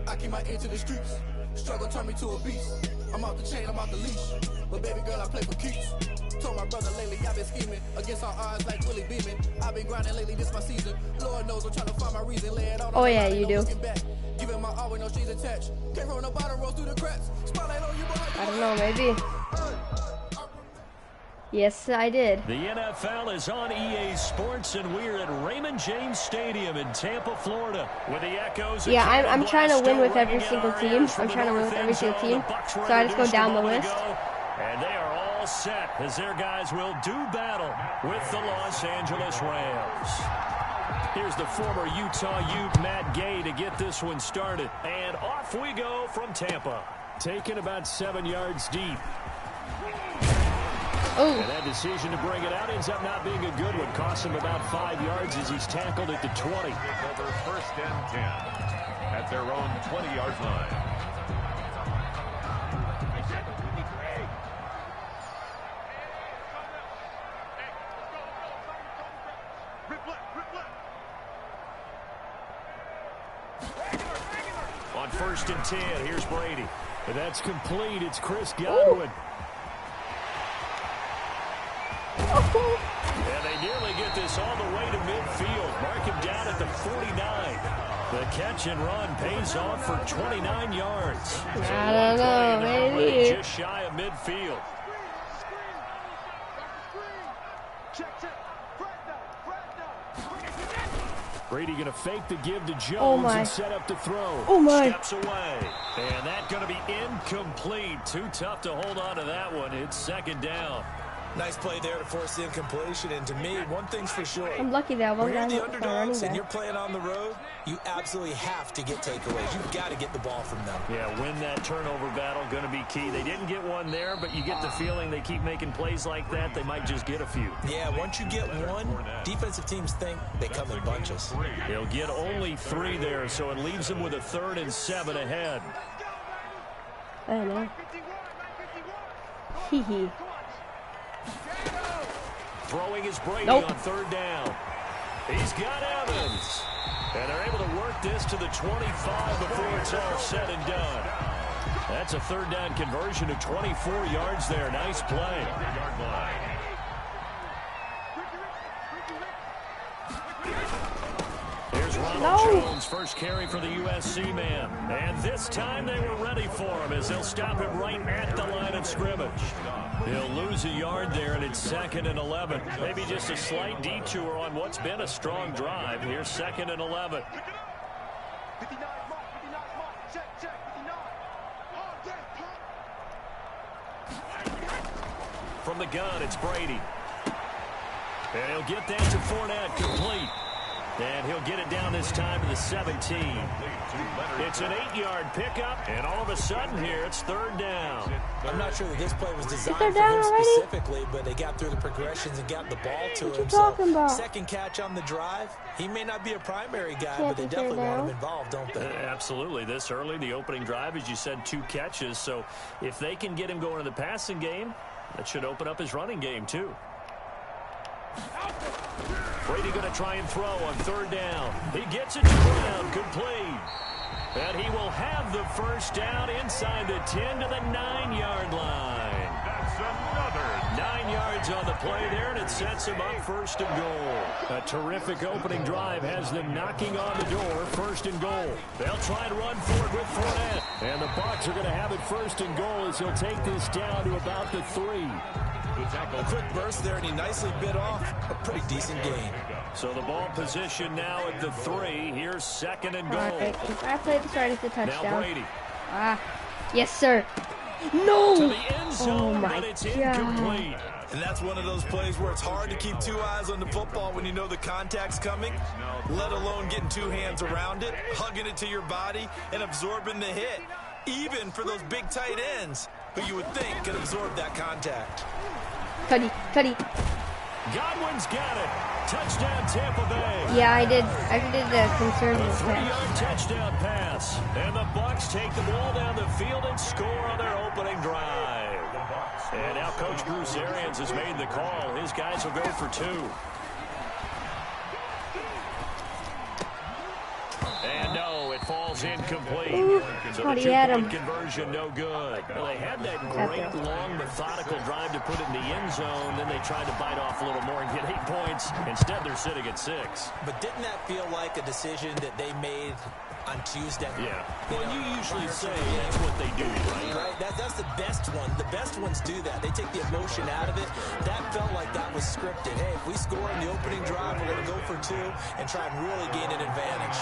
I keep my ear to the streets. Struggle turned me to a beast. I'm off the chain, I'm off the leash. But baby girl, I play for keeps. Told my brother lately, I've been scheming. Against all odds like Willie Beeman. I've been grinding lately, this my season. Lord knows I'm trying to find my reason. Lay it all Oh yeah, you do. Giving my all with no strings attached. Came from the bottom, roll through the cracks. Spotlight on you, boy. I don't know, maybe. Yes, I did. The NFL is on EA Sports, and we're at Raymond James Stadium in Tampa, Florida, with the echoes. Yeah, I'm trying to win with every single team. I'm trying to win with every single team. So I just go down the list. And they are all set as their guys will do battle with the Los Angeles Rams. Here's the former Utah Ute, Matt Gay, to get this one started. And off we go from Tampa. Taken about 7 yards deep. Oh. And that decision to bring it out ends up not being a good one. Costs him about 5 yards as he's tackled at the 20. Over 1st and 10 at their own 20-yard line. On 1st and 10, here's Brady. And that's complete. It's Chris Godwin. Ooh. And they nearly get this all the way to midfield. Mark him down at the 49. The catch and run pays off for 29 yards. I don't know, maybe. Just shy of midfield. Brady going to fake the give to Jones and set up to throw. Oh my. Steps away. And that's going to be incomplete. Too tough to hold on to that one. It's 2nd down. Nice play there to force the incompletion. And to me, one thing's for sure. I'm lucky that one guy When you're hit the my running underdogs back. and you're playing on the road, you absolutely have to get takeaways. You've got to get the ball from them. Yeah, win that turnover battle, going to be key. They didn't get one there, but you get the feeling they keep making plays like that, they might just get a few. Yeah, once you get one, defensive teams think they come in bunches. They'll get only 3 there, so it leaves them with a 3rd and 7 ahead. I don't know. Hee hee. Throwing is Brady Nope. on 3rd down. He's got Evans. And they're able to work this to the 25 before it's all said and done. That's a 3rd down conversion of 24 yards there. Nice play. Here's Ronald Jones, first carry for the USC man. And this time they were ready for him as they'll stop him right at the line of scrimmage. He'll lose a yard there, and it's 2nd and 11. Maybe just a slight detour on what's been a strong drive. Here's 2nd and 11. From the gun, it's Brady. And he'll get that to Fournette, complete. And he'll get it down this time to the 17. It's an 8-yard pickup, and all of a sudden here, it's 3rd down. I'm not sure that this play was designed they're for down him already? specifically, but they got through the progressions and got the ball to What you him. talking about? 2nd catch on the drive. He may not be a primary guy, Can't but they be definitely fair want him now. involved, don't they? Absolutely. This early, the opening drive, as you said, 2 catches. So if they can get him going in the passing game, that should open up his running game, too. Brady going to try and throw on 3rd down. He gets it to Brown, complete. And he will have the 1st down inside the 10 to the 9-yard line. That's another 9 yards on the play there, and it sets him up 1st and goal. A terrific opening drive has them knocking on the door, 1st and goal. They'll try and run for it with Fournette. And the Bucs are going to have it 1st and goal as he'll take this down to about the 3. A quick burst there, and he nicely bit off a pretty decent gain. So the ball position now at the 3. Here's 2nd and goal. Alright, if I play this right, it's a Now touchdown. Brady Yes, sir. to No! the end zone, Oh my but it's God. incomplete. And that's one of those plays where it's hard to keep 2 eyes on the football when you know the contact's coming, let alone getting 2 hands around it, hugging it to your body, and absorbing the hit. even for those big tight ends who you would think could absorb that contact. Cuddy. Godwin's got it. Touchdown, Tampa Bay. Yeah, I did the conservative A 3-yard catch. touchdown pass. And the Bucs take the ball down the field and score on their opening drive. And now Coach Bruce Arians has made the call. His guys will go for 2. And no, it falls incomplete. Ooh, So thought the he had him. two-point conversion, no good. Well, they had that great, long, methodical drive to put it in the end zone. Then they tried to bite off a little more and get 8 points. Instead, they're sitting at 6. But didn't that feel like a decision that they made on Tuesday? Yeah. Well, you usually say that's what they do, right? That's the best one. The best ones do that. They take the emotion out of it. That felt like that was scripted. Hey, if we score in the opening drive, we're going to go for 2 and try and really gain an advantage.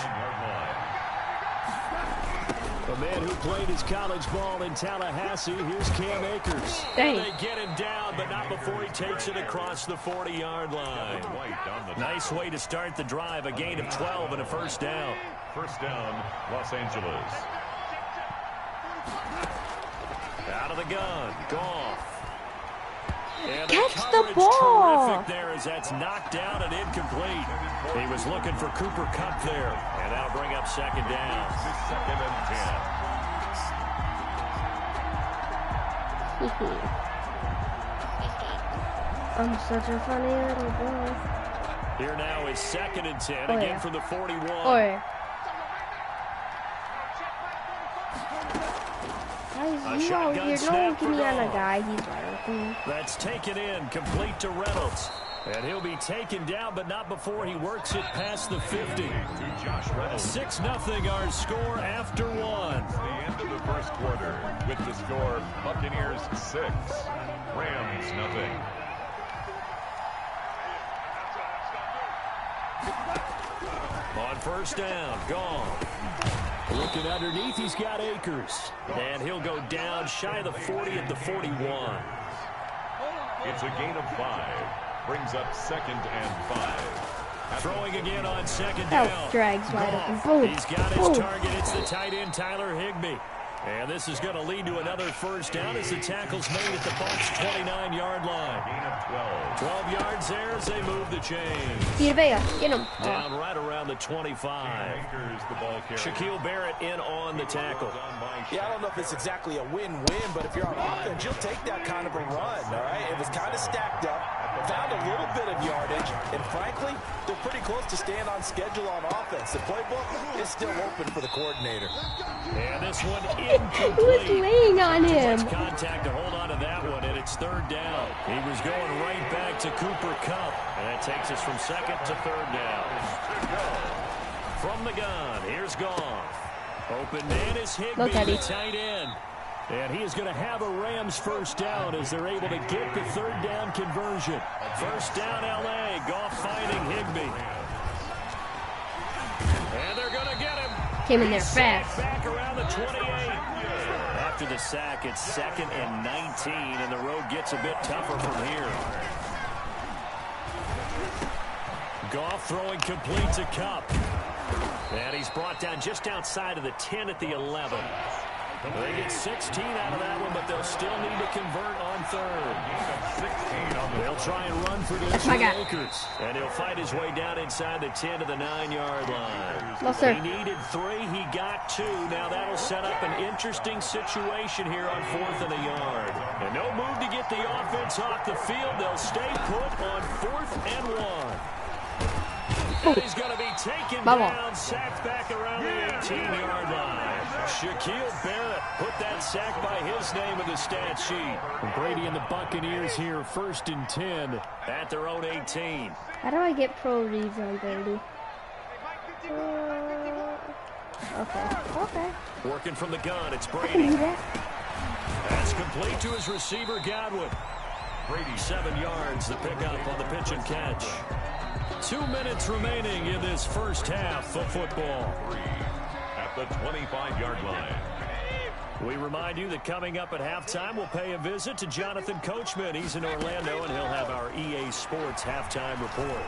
A man who played his college ball in Tallahassee, here's Cam Akers. Dang. They get him down, but not before he takes it across the 40-yard line. Nice way to start the drive, a gain of 12 and a first down. First down, Los Angeles. Out of the gun, Goff. And Catch the coverage ball. Terrific there as that's knocked down and incomplete. He was looking for Cooper Kupp there. And that'll bring up second down. Second and 10. I'm such a funny little boy. Here now is second and 10, again from the 41. Or A you shotgun out here, no snap one for can be on a Goff. guy. He's right with me. That's taken in, complete to Reynolds. And he'll be taken down, but not before he works it past the 50. To Josh Reynolds. 6-0 our score after 1. The end of the first quarter with the score Buccaneers 6, Rams nothing. On first down, gone. Looking underneath, he's got Akers. And he'll go down shy of the 40 at the 41. It's a gain of 5. Brings up second and 5. Throwing again on second down. That drags right up and Goff. boom. He's got his Boom. target. It's the tight end, Tyler Higbee. And this is going to lead to another first down as the tackle's made at the Bucs' 29-yard line. Gain of 12. 12 yards there as they move the chains. Get him. Down right around the 25. Anchors the ball carrier. Shaquille Barrett in on the tackle. Yeah, I don't know if it's exactly a win-win, but if you're on offense, you'll take that kind of a run, all right? It was kind of stacked up, found a little bit of yardage, and frankly, they're pretty close to staying on schedule on offense. The playbook is still open for the coordinator. And this one He was incomplete. laying on Too him. much contact to hold on to that one, and it's third down. He was going right back to Cooper Kupp, and that takes us from second to third down. From the gun, here's Goff. Open man is Higbee, Look at the him. tight end. And he is going to have a Rams first down as they're able to get the third down conversion. First down, L.A. Goff finding Higbee. And they're going to get him. Came in there Sacked fast. back around the 28. After the sack, it's second and 19, and the road gets a bit tougher from here. Goff throwing complete to Kupp. And he's brought down just outside of the 10 at the 11. They get 16 out of that one, but they'll still need to convert on third. They'll try and run for this my with God. Akers. And he'll fight his way down inside the 10 to the 9-yard line. No, sir. He needed 3. He got 2. Now that'll set up an interesting situation here on 4th and a yard. And no move to get the offense off the field. They'll stay put on 4th and 1. And he's going to be taken down, sacked back around the 18-yard line. Shaquille Barrett put that sack by his name in the stat sheet. And Brady and the Buccaneers here, 1st and 10 at their own 18. How do I get pro reads on Brady? Okay. Working from the gun, it's I can Brady. do that. That's complete to his receiver, Godwin. Brady, 7 yards, the pickup on the pitch and catch. 2 minutes remaining in this first half of football. At the 25-yard line. We remind you that coming up at halftime, we'll pay a visit to Jonathan Coachman. He's in Orlando, and he'll have our EA Sports halftime report.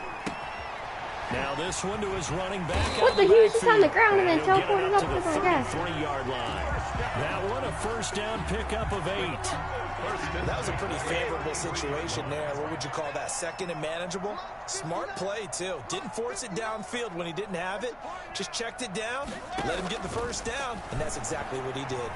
Now this one to his running back. What the? He was just on the ground and then he'll get it teleported up up to the with our guys. 33-yard line. That one a first down pickup of 8. That was a pretty favorable situation there. What would you call that? Second and manageable? Smart play, too. Didn't force it downfield when he didn't have it. Just checked it down, let him get the first down, and that's exactly what he did.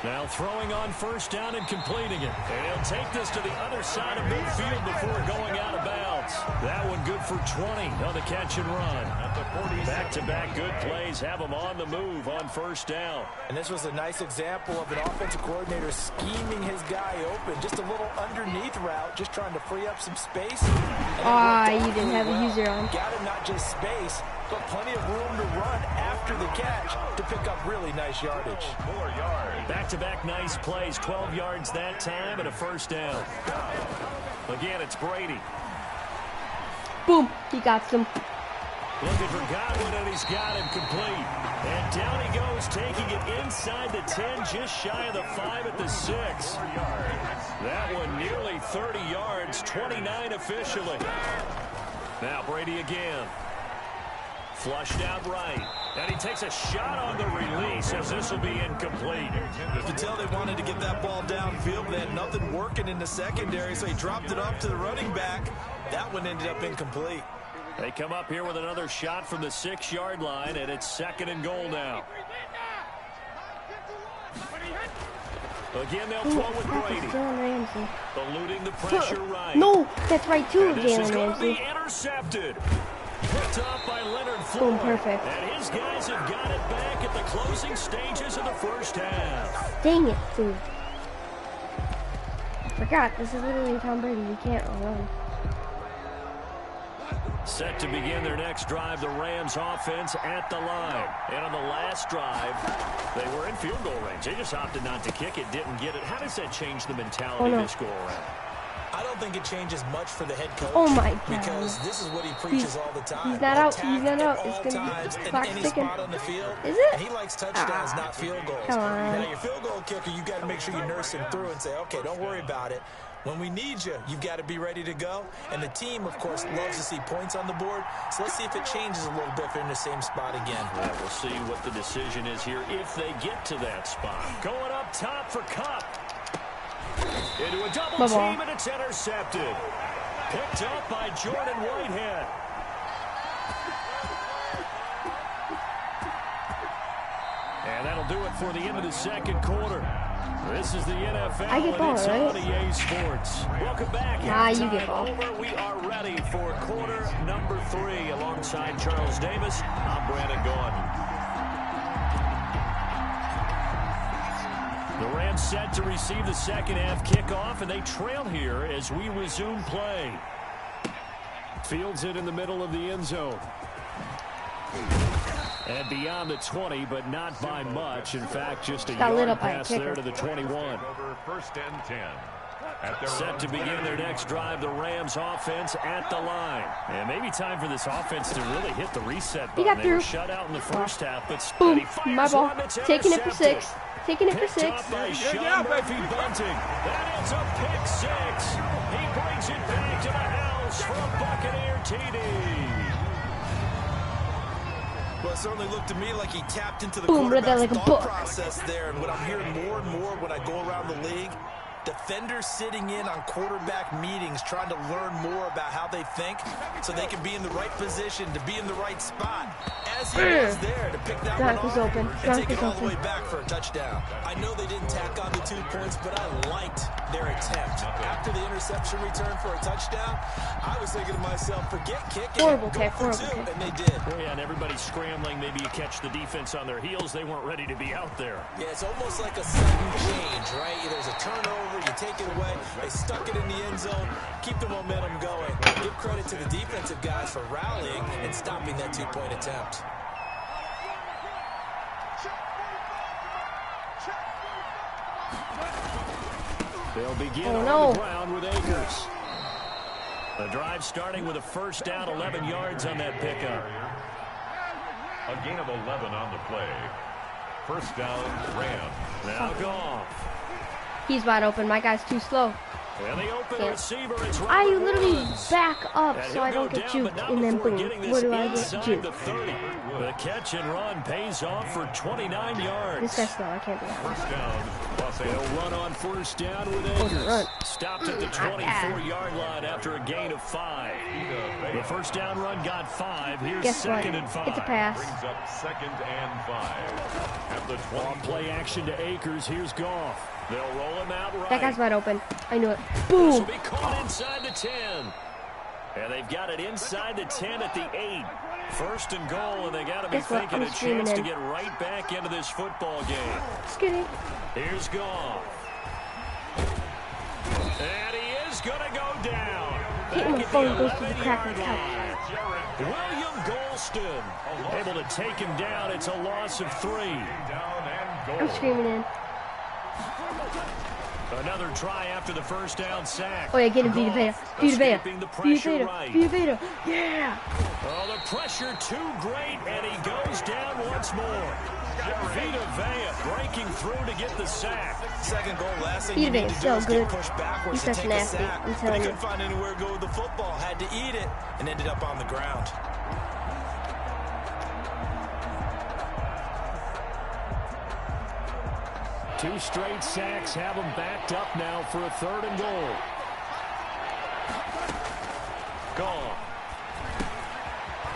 Now throwing on first down and completing it. And he'll take this to the other side of midfield before going out of bounds. That one good for 20 on the catch and run. Back-to-back good plays have him on the move on first down. And this was a nice example of an offensive coordinator scheming his guy open. Just a little underneath route, just trying to free up some space. You didn't have a user on. Got him not just space, but plenty of room to run after the catch to pick up really nice yardage. 4 yards. Back-to-back nice plays, 12 yards that time and a first down. Again, it's Brady. Boom, he got some. Looking for Godwin, and he's got him complete. And down he goes, taking it inside the 10, just shy of the 5 at the 6. That one nearly 30 yards, 29 officially. Now Brady again. Flushed out right. And he takes a shot on the release as this will be incomplete. You can tell they wanted to get that ball downfield. They had nothing working in the secondary, so he dropped it off to the running back. That one ended up incomplete. They come up here with another shot from the 6-yard line, and it's 2nd and goal now. Again, they'll throw with Brady. Eluding the pressure right. No, that's right too, and this is Jalen going to be Ramsey. Intercepted. Picked up by Leonard Floyd. Boom, perfect. And his guys have got it back at the closing stages of the first half. Dang it, dude. Forgot, this is literally Tom Brady. You can't run. Set to begin their next drive, the Rams offense at the line. And on the last drive, they were in field goal range. They just opted not to kick it, didn't get it. How does that change the mentality this go around? I don't think it changes much for the head coach. Oh my God. Because this is what he preaches all the time. He's not out. He's not out. It's It's going to be clock any ticking. spot on the field. Is it? And he likes touchdowns, not field goals. Come on. Now, your field goal kicker, you got to make sure you nurse him through and say, okay, don't worry about it. When we need you, you've got to be ready to go. And the team, of course, loves to see points on the board. So let's see if it changes a little bit if they're in the same spot again. Yeah, we'll see what the decision is here if they get to that spot. Going up top for Kupp. Into a double team, and it's intercepted. Picked up by Jordan Whitehead. And that'll do it for the end of the second quarter. This is the NFL, I get ball, and it's right? on EA Sports. Welcome back. Nah, you get ball. Over. We are ready for quarter number 3. Alongside Charles Davis, I'm Brandon Gordon. The Rams set to receive the second half kickoff, and they trail here as we resume play. Fields it in the middle of the end zone. And beyond the 20, but not by much. In fact, just a yard pass there to the 21. Over 1st and 10. Set to begin their next drive, the Rams offense at the line. And maybe time for this offense to really hit the reset button. They were shut out in the first half, but boom, my ball. Taking it for 6. Taking it for 6. Picked up by Sean Murphy Bunting. That is a pick 6. He brings it back to the house for a Buccaneer TD. Well, it certainly looked to me like he tapped into the Boom, read that quarterback's like a book. process there. And what I'm hearing more and more when I go around the league, defenders sitting in on quarterback meetings trying to learn more about how they think so they can be in the right position to be in the right spot. As he was there to pick that one off and take it all the way back for a touchdown. I know they didn't tack on the 2 points, but I liked their attempt. After the interception return for a touchdown, I was thinking to myself, forget kicking, horrible go kick, for horrible 2, kick. and they did. Well, yeah, and everybody's scrambling. Maybe you catch the defense on their heels. They weren't ready to be out there. Yeah, it's almost like a sudden change, right? There's a turnover, you take it away, they stuck it in the end zone, keep the momentum going. Give credit to the defensive guys for rallying and stopping that 2-point attempt. They'll begin on the ground with Akers. The drive starting with a first down, 11 yards on that pickup. A gain of 11 on the play. First down, Rams. Now Goff. He's wide open. My guy's too slow. And the open Can't. receiver is I Robert literally Woods. back up And so I he'll don't go get down, but juked, not and then before boom. getting What this do I get? inside Juked. the 30. The catch and run pays off for 29 yards. This guy's slow. I can't be honest. First down, Los They'll Angeles. run on first down with run. Akers. Stopped at the 24-yard line after a gain of 5. The first down run got 5. Here's Guess what? second and 5. It's a pass. Brings up 2nd and 5. At the 20. On play action to Akers. Here's Goff. They'll roll him out right. That guy's wide open. I knew it. This will Boom. be caught inside the 10. And they've got it inside the 10 at the 8. First and goal, and they got to be Guess what? thinking I'm a screaming chance to in. get right back into this football game. Just kidding. Here's Goff. And he is going to go down. Hate when the Back at phone goes to the 11-yard crack of the line. couch. William Golston able to take him down. It's a loss of 3. Down and I'm goal. screaming in. Another try after the first down sack. Oh yeah, get him, Vita Veda. Vita Escaping Veda. the Vita pressure Veda. right. Vita Veda. Yeah. Oh, the pressure too great, and he goes down once more. Vita Vea breaking through to get the sack. Second goal, last thing Vita you need Vea's to do so is good. get pushed backwards He's and such take a nasty, sack. I'm But he telling you. couldn't find anywhere to go with the football. Had to eat it and ended up on the ground. Two straight sacks have him backed up now for a 3rd and goal. Gone.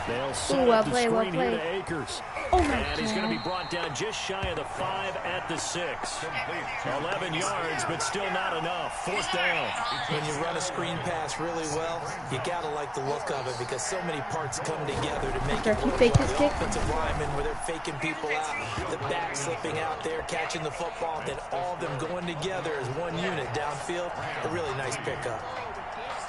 They'll set well up the played, well screen here played. to Akers. Oh my And he's going to be God. brought down just shy of the 5 at the 6. 11 yards, but still not enough. 4th down. When you run a screen pass really well, you got to like the look of it because so many parts come together to make After it he work faked well. his The kick. offensive linemen where they're faking people out, the back slipping out there, catching the football, then all of them going together as one unit downfield. A really nice pickup.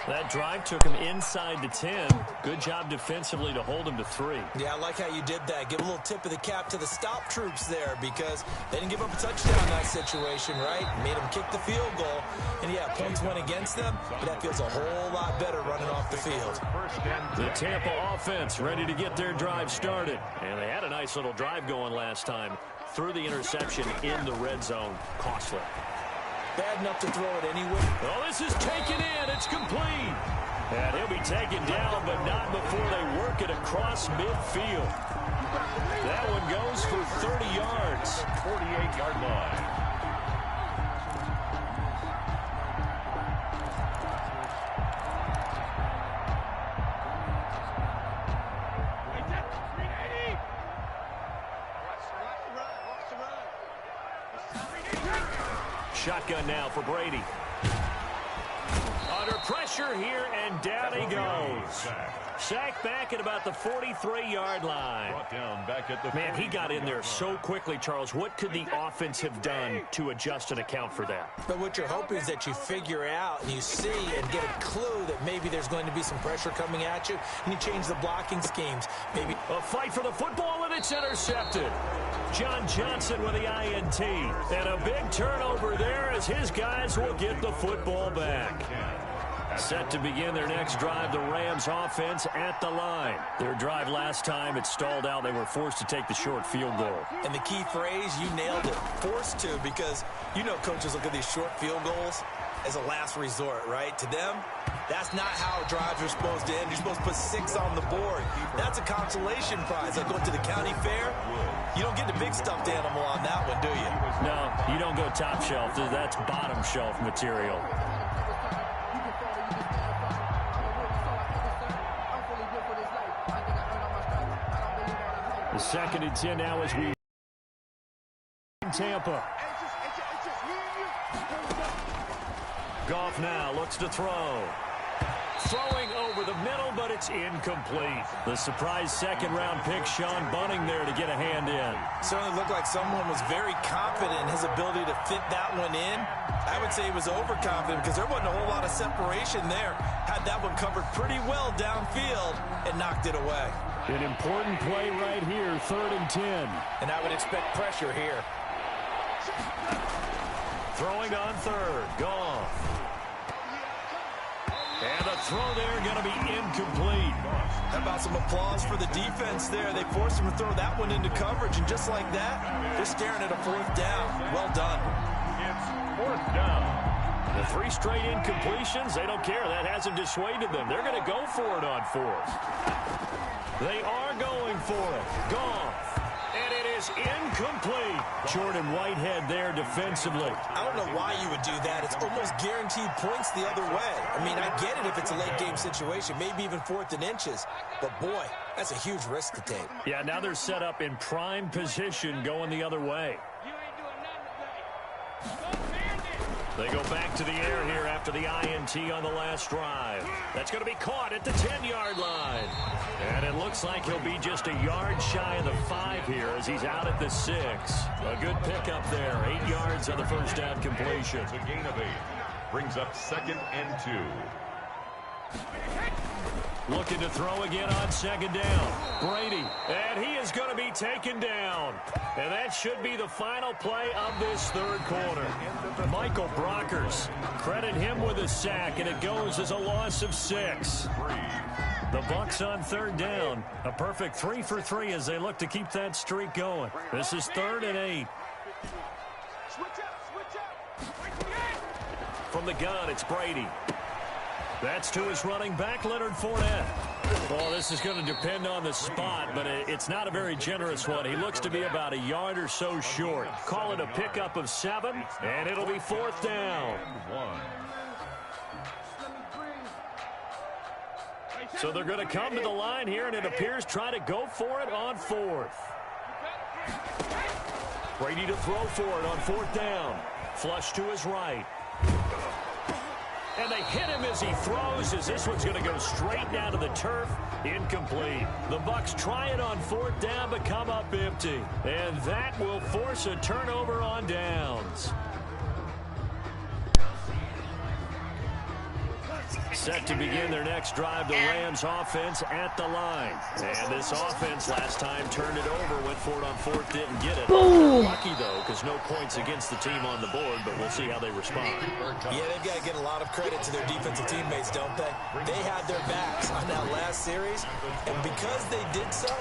That drive took him inside the 10. Good job defensively to hold him to 3. Yeah, I like how you did that. Give a little tip of the cap to the stop troops there because they didn't give up a touchdown in that situation, right? Made them kick the field goal. And, yeah, points went against them, but that feels a whole lot better running off the field. The Tampa offense ready to get their drive started. And they had a nice little drive going last time. Threw the interception in the red zone. Costly. Bad enough to throw it anyway. Oh, this is taken in. It's complete. And he'll be taken down, but not before they work it across midfield. That one goes for 30 yards. 48-yard line. Shotgun now for Brady. Under pressure here, and down he goes. Sack back at about the 43-yard line. Brought down back at the Man, he got in there so quickly, Charles. What could the offense have done to adjust and account for that? But what you're hoping is that you figure out and you see and get a clue that maybe there's going to be some pressure coming at you, and you change the blocking schemes. Maybe A fight for the football, and it's intercepted. John Johnson with the INT. And a big turnover there as his guys will get the football back. Set to begin their next drive, the Rams offense at the line. Their drive last time, it stalled out. They were forced to take the short field goal. And the key phrase, you nailed it, forced to, because you know coaches look at these short field goals as a last resort, right? To them, that's not how drives are supposed to end. You're supposed to put 6 on the board. That's a consolation prize. Like going to the county fair, you don't get the big stuffed animal on that one, do you? No, you don't go top shelf. That's bottom shelf material. The 2nd and 10 now as we Tampa. Goff now looks to throw. Throwing over the middle, but it's incomplete. The surprise second-round pick, Sean Bunning, there to get a hand in. Certainly looked like someone was very confident in his ability to fit that one in. I would say he was overconfident because there wasn't a whole lot of separation there. Had that one covered pretty well downfield and knocked it away. An important play right here, 3rd and 10. And I would expect pressure here. Throwing on 3rd, Goff. And the throw there going to be incomplete. How about some applause for the defense there? They forced him to throw that one into coverage, and just like that, they're staring at a 4th down. Well done. It's 4th down. The 3 straight incompletions, they don't care. That hasn't dissuaded them. They're going to go for it on 4th. They are going for it. Goff. And it is incomplete. Jordan Whitehead there defensively. I don't know why you would do that. It's almost guaranteed points the other way. I mean, I get it if it's a late game situation, maybe even 4th and inches. But, boy, that's a huge risk to take. Yeah, now they're set up in prime position going the other way. They go back to the air here after the INT on the last drive. That's going to be caught at the 10-yard line. And it looks like he'll be just a yard shy of the 5 here as he's out at the 6. A good pickup there. 8 yards on the first down completion. It's a gain of 8. Brings up 2nd and 2. Looking to throw again on 2nd down. Brady, and he is going to be taken down. And that should be the final play of this 3rd quarter. Michael Brockers, credit him with a sack, and it goes as a loss of 6. The Bucs on 3rd down. A perfect 3 for 3 as they look to keep that streak going. This is 3rd and 8. From the gun, it's Brady. That's to his running back, Leonard Fournette. Well, this is going to depend on the spot, but it's not a very generous one. He looks to be about a yard or so short. Call it a pickup of 7, and it'll be 4th down. So they're going to come to the line here, and it appears try to go for it on 4th. Brady to throw for it on 4th down. Flush to his right. And they hit him as he throws, as this one's going to go straight down to the turf. Incomplete. The Bucs try it on 4th down, but come up empty. And that will force a turnover on downs. Set to begin their next drive, the Rams offense at the line. And this offense last time turned it over, went for it on 4th, didn't get it. Boom. Lucky, though, because no points against the team on the board, but we'll see how they respond. Yeah, they've got to get a lot of credit to their defensive teammates, don't they? They had their backs on that last series, and because they did so,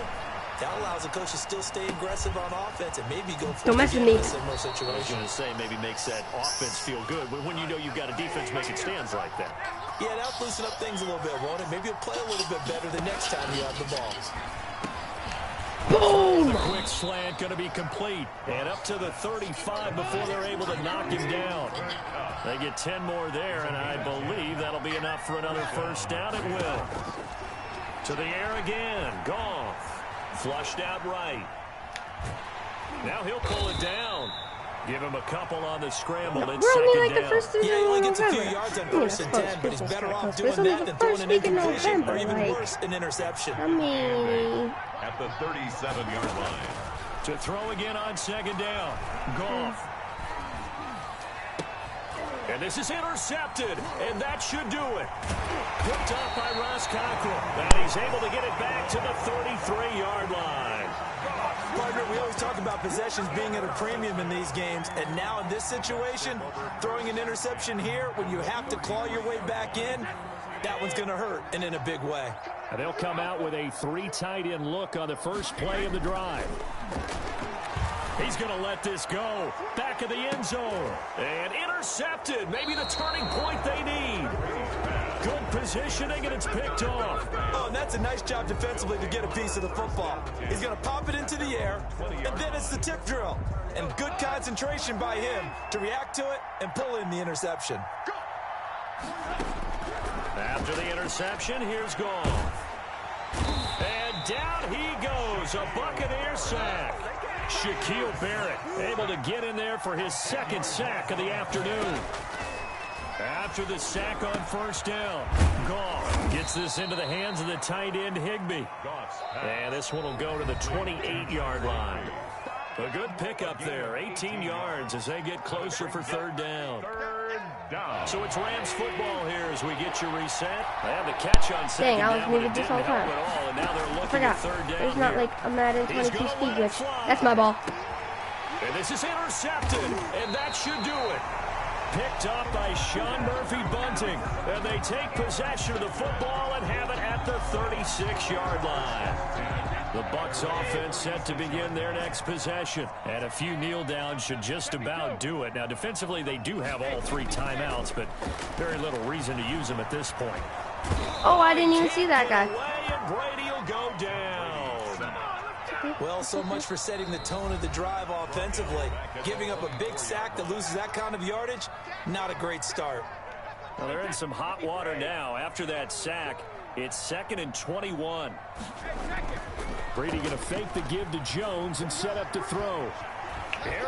that allows the coach to still stay aggressive on offense and maybe go for a similar situation. I was going to say, maybe makes that offense feel good when you know you've got a defense making stands like that. Yeah, that'll loosen up things a little bit, won't it? Maybe you'll play a little bit better the next time you have the ball. Boom! The quick slant going to be complete. And up to the 35 before they're able to knock him down. They get 10 more there, and I believe that'll be enough for another 1st down. It will. To the air again. Goff. Flushed out right. Now he'll pull it down. Give him a couple on the scramble. It's 2nd down. Yeah, he only gets a few yards on 1st and 10, but he's better off doing that than throwing an incompletion or even worse, an interception. I mean, At the 37-yard line. To throw again on 2nd down. Goff. And this is intercepted, and that should do it. Picked up by Ross Cockrell. And he's able to get it back to the 33-yard line. Partner, we always talk about possessions being at a premium in these games, and now in this situation, throwing an interception here when you have to claw your way back in, that one's going to hurt, and in a big way. And they'll come out with a 3 tight end look on the first play of the drive. He's going to let this go. Back of the end zone. And intercepted. Maybe the turning point they need. Good positioning, and it's picked off. Oh, and that's a nice job defensively to get a piece of the football. He's going to pop it into the air, and then it's the tip drill. And good concentration by him to react to it and pull in the interception. After the interception, here's Goff. And down he goes. A Buccaneer sack. Shaquille Barrett able to get in there for his 2nd sack of the afternoon. After the sack on 1st down, Goff gets this into the hands of the tight end Higbee. And this one will go to the 28-yard line. A good pickup there, 18 yards as they get closer for 3rd down. So it's Rams football here as we get you reset. They have the catch on 2nd dang, I was down, muted this whole time. and now they're I looking forgot. at 3rd down. There's not here. like a Madden He's 22 gonna speed let it glitch. fly. That's my ball. And this is intercepted, and that should do it. Picked up by Sean Murphy Bunting. And they take possession of the football and have it at the 36-yard line. The Bucs offense set to begin their next possession. And a few kneel downs should just about do it. Now, defensively, they do have all 3 timeouts, but very little reason to use them at this point. Oh, I didn't even see that guy. And Brady will go down. Well, so much for setting the tone of the drive offensively. Giving up a big sack that loses that kind of yardage, not a great start. Well, they're in some hot water now. After that sack, it's 2nd and 21. Brady going to fake the give to Jones and set up to throw.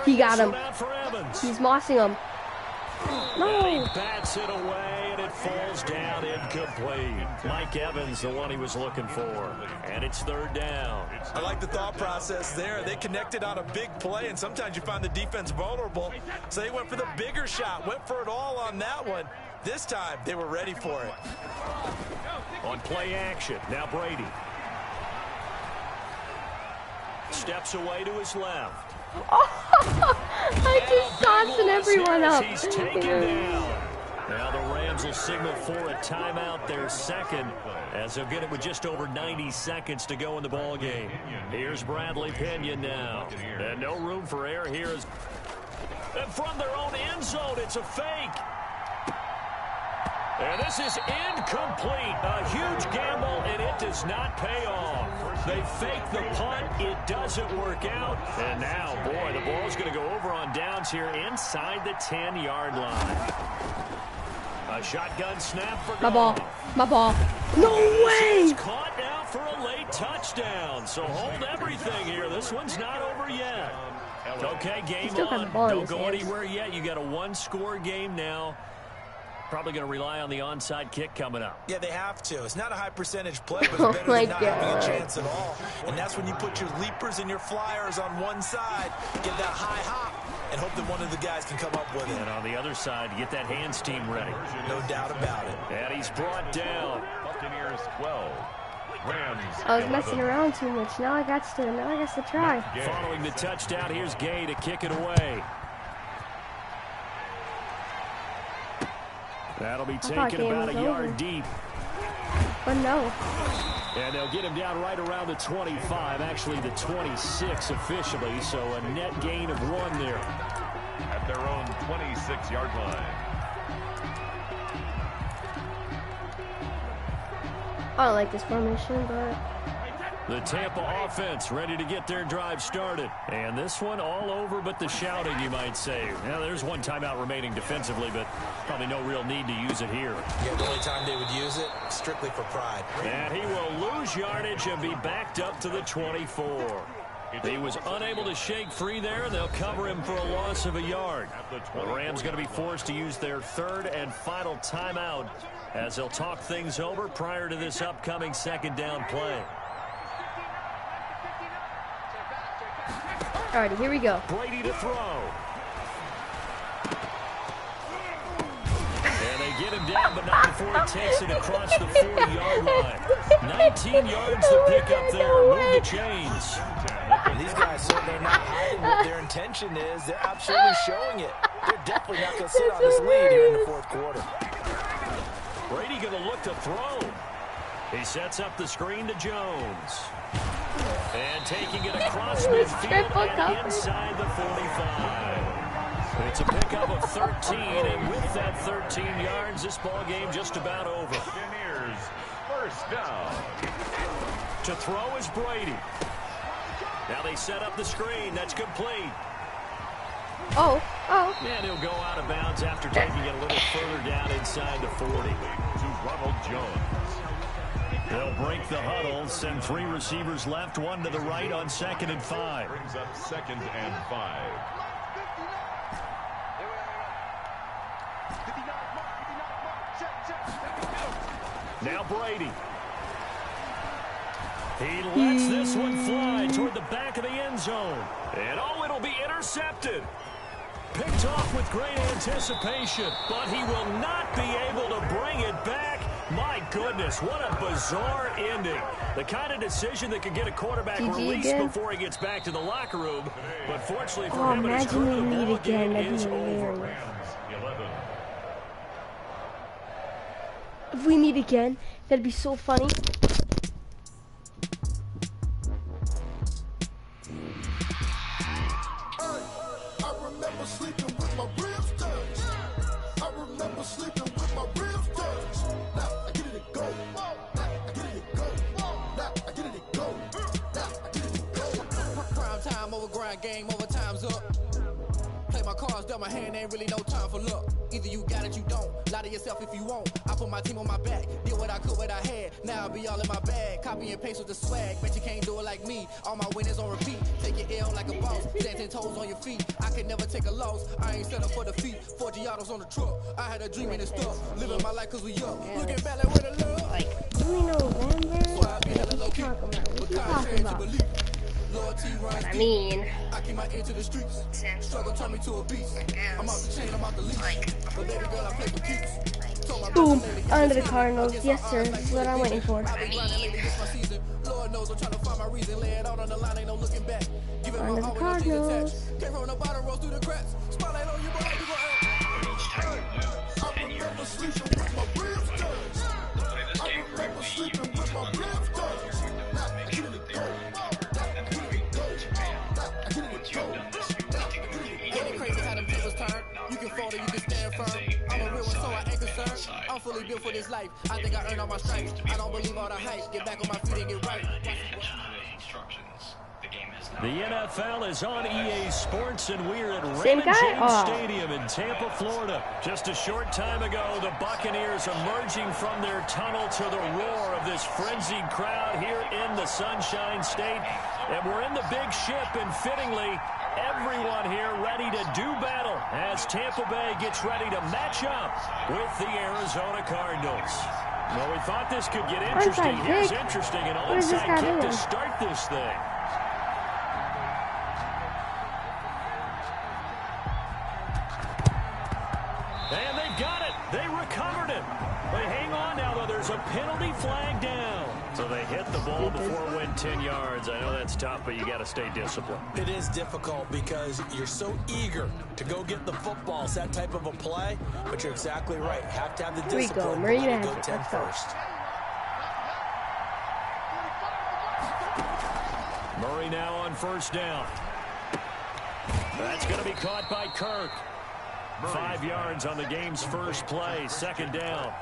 He got him. Evans. He's mossing him. No. And he bats it away, and it falls down incomplete. Mike Evans, the one he was looking for. And it's 3rd down. I like the thought process there. They connected on a big play, and sometimes you find the defense vulnerable. So they went for the bigger shot, went for it all on that one. This time, they were ready for it. On play action, now Brady. Steps away to his left. I just tossing everyone up. He's taken down. Now the Rams will signal for a timeout, their 2nd, as they'll get it with just over 90 seconds to go in the ball game. Here's Bradley Pinion now. And no room for error here. And from their own end zone, it's a fake. And this is incomplete. A huge gamble, and it does not pay off. They fake the punt. It doesn't work out. And now, boy, the ball's going to go over on downs here inside the 10-yard line. A shotgun snap for My ball. My ball. No way! It's caught now for a late touchdown. So hold everything here. This one's not over yet. Okay, game still got on. the ball in Don't his go hands. anywhere yet. You got a 1-score game now. Probably going to rely on the onside kick coming up. Yeah, they have to. It's not a high percentage play, but Oh it's better my than not having God. a chance at all. And that's when you put your leapers and your flyers on one side, get that high hop, and hope that one of the guys can come up with it. And on the other side, get that hands team ready. No doubt about it. And he's brought down. Buccaneers 12. Rams I was 11. messing around too much. Now I got to try. Following the touchdown, here's Gay to kick it away. That'll be thought taken game about a was yard over. deep. But no. And they'll get him down right around the 25, actually the 26 officially, so a net gain of 1 there. At their own 26-yard line. I don't like this formation, but The Tampa offense ready to get their drive started. And this one all over but the shouting, you might say. Now, there's one timeout remaining defensively, but probably no real need to use it here. Yeah, the only time they would use it, strictly for pride. And he will lose yardage and be backed up to the 24. He was unable to shake free there, and they'll cover him for a loss of a yard. The Rams going to be forced to use their 3rd and final timeout as they'll talk things over prior to this upcoming 2nd down play. alrighty, here we go. Brady to throw. And they get him down, but not before he takes it across the 40-yard line. 19 yards to pick up there. Move the chains. And these guys certainly are not hiding what their intention is. They're absolutely showing it. They're definitely not going to sit on this lead here in the 4th quarter. Brady going to look to throw. He sets up the screen to Jones. And taking it across midfield and inside the 45. It's a pickup of 13, and with that 13 yards, this ball game just about over. Buccaneers first down. To throw is Brady. Now they set up the screen. That's complete. Oh. And he'll go out of bounds after taking it a little further down inside the 40. To Ronald Jones. They'll break the huddle, send 3 receivers left, 1 to the right on 2nd and 5. Brings up 2nd and 5. Now Brady. He lets this one fly toward the back of the end zone. And oh, it'll be intercepted. Picked off with great anticipation, but he will not be able to bring it back. My goodness, what a bizarre ending. The kind of decision that could get a quarterback released before he gets back to the locker room. But fortunately for him and his crew, the ball game is over. If we meet again, that'd be so funny. sleeping with my ribs touched. I remember sleeping with my ribs touched. Now I get it to go. Now I get it to go. Now I get it to go. Now I get it to go. Prime time over grind game, over time's up. Play my cards, dealt my hand, ain't really no time for luck. Either you got it, you don't. Lie to yourself if you won't. I put my team on my back, did what I could, what I had. Now I be all in my bag, copy and paste with the swag. Bet you can't do it like me. All my winners on repeat. Take your L like a boss, stand 10 toes on your feet. I can never take a loss. I ain't set up for defeat. 4 Giottos on the truck. I had a dream and stuff. Living my life cause we up. Looking back like where the love. Like, only November? So I be hella low key. What you talking about? I mean, I keep my ear to the streets. Struggle turn me to a beast. I'm out the chain, I'm out the leash. But baby girl, I play for keeps. boom, under the Cardinals. Yes, sir. This is what I'm waiting for. Lord knows I'm trying to find my reason. Lay it out on the line, ain't no looking back. Give it Under the all, Cardinals. Can't roll no bottom, roll through the cracks. Spotlight on you, boy, you I remember sleeping with my ribs touched. I remember sleeping with my ribs touched. Now I get it to go. Ain't it crazy how them tables turn? You can fold or you can stand firm. I'm a real one, so I ain't concerned. I'm fully built for this life. I think I earned all my stripes. I don't believe all the hype. Get back on my feet and get right. The NFL is on EA Sports, and we're at Same Raymond guy? James Oh. Stadium in Tampa, Florida. Just a short time ago, the Buccaneers emerging from their tunnel to the roar of this frenzied crowd here in the Sunshine State. And we're in the big ship, and fittingly, everyone here ready to do battle as Tampa Bay gets ready to match up with the Arizona Cardinals. Well, we thought this could get interesting. Onside Here's kick. interesting, an What is this onside guy kick to doing? start this thing. And they've got it. They recovered it. But hang on now, though. There's a penalty flag down. So they hit the ball before it went 10 yards. I know that's tough, but you got to stay disciplined. It is difficult because you're so eager to go get the football. It's that type of a play, but you're exactly right. You have to have the Here we go. discipline. Marina to go has it. 10 Let's go. first. Murray now on first down. That's going to be caught by Kirk. 5 yards on the game's first play. Second down.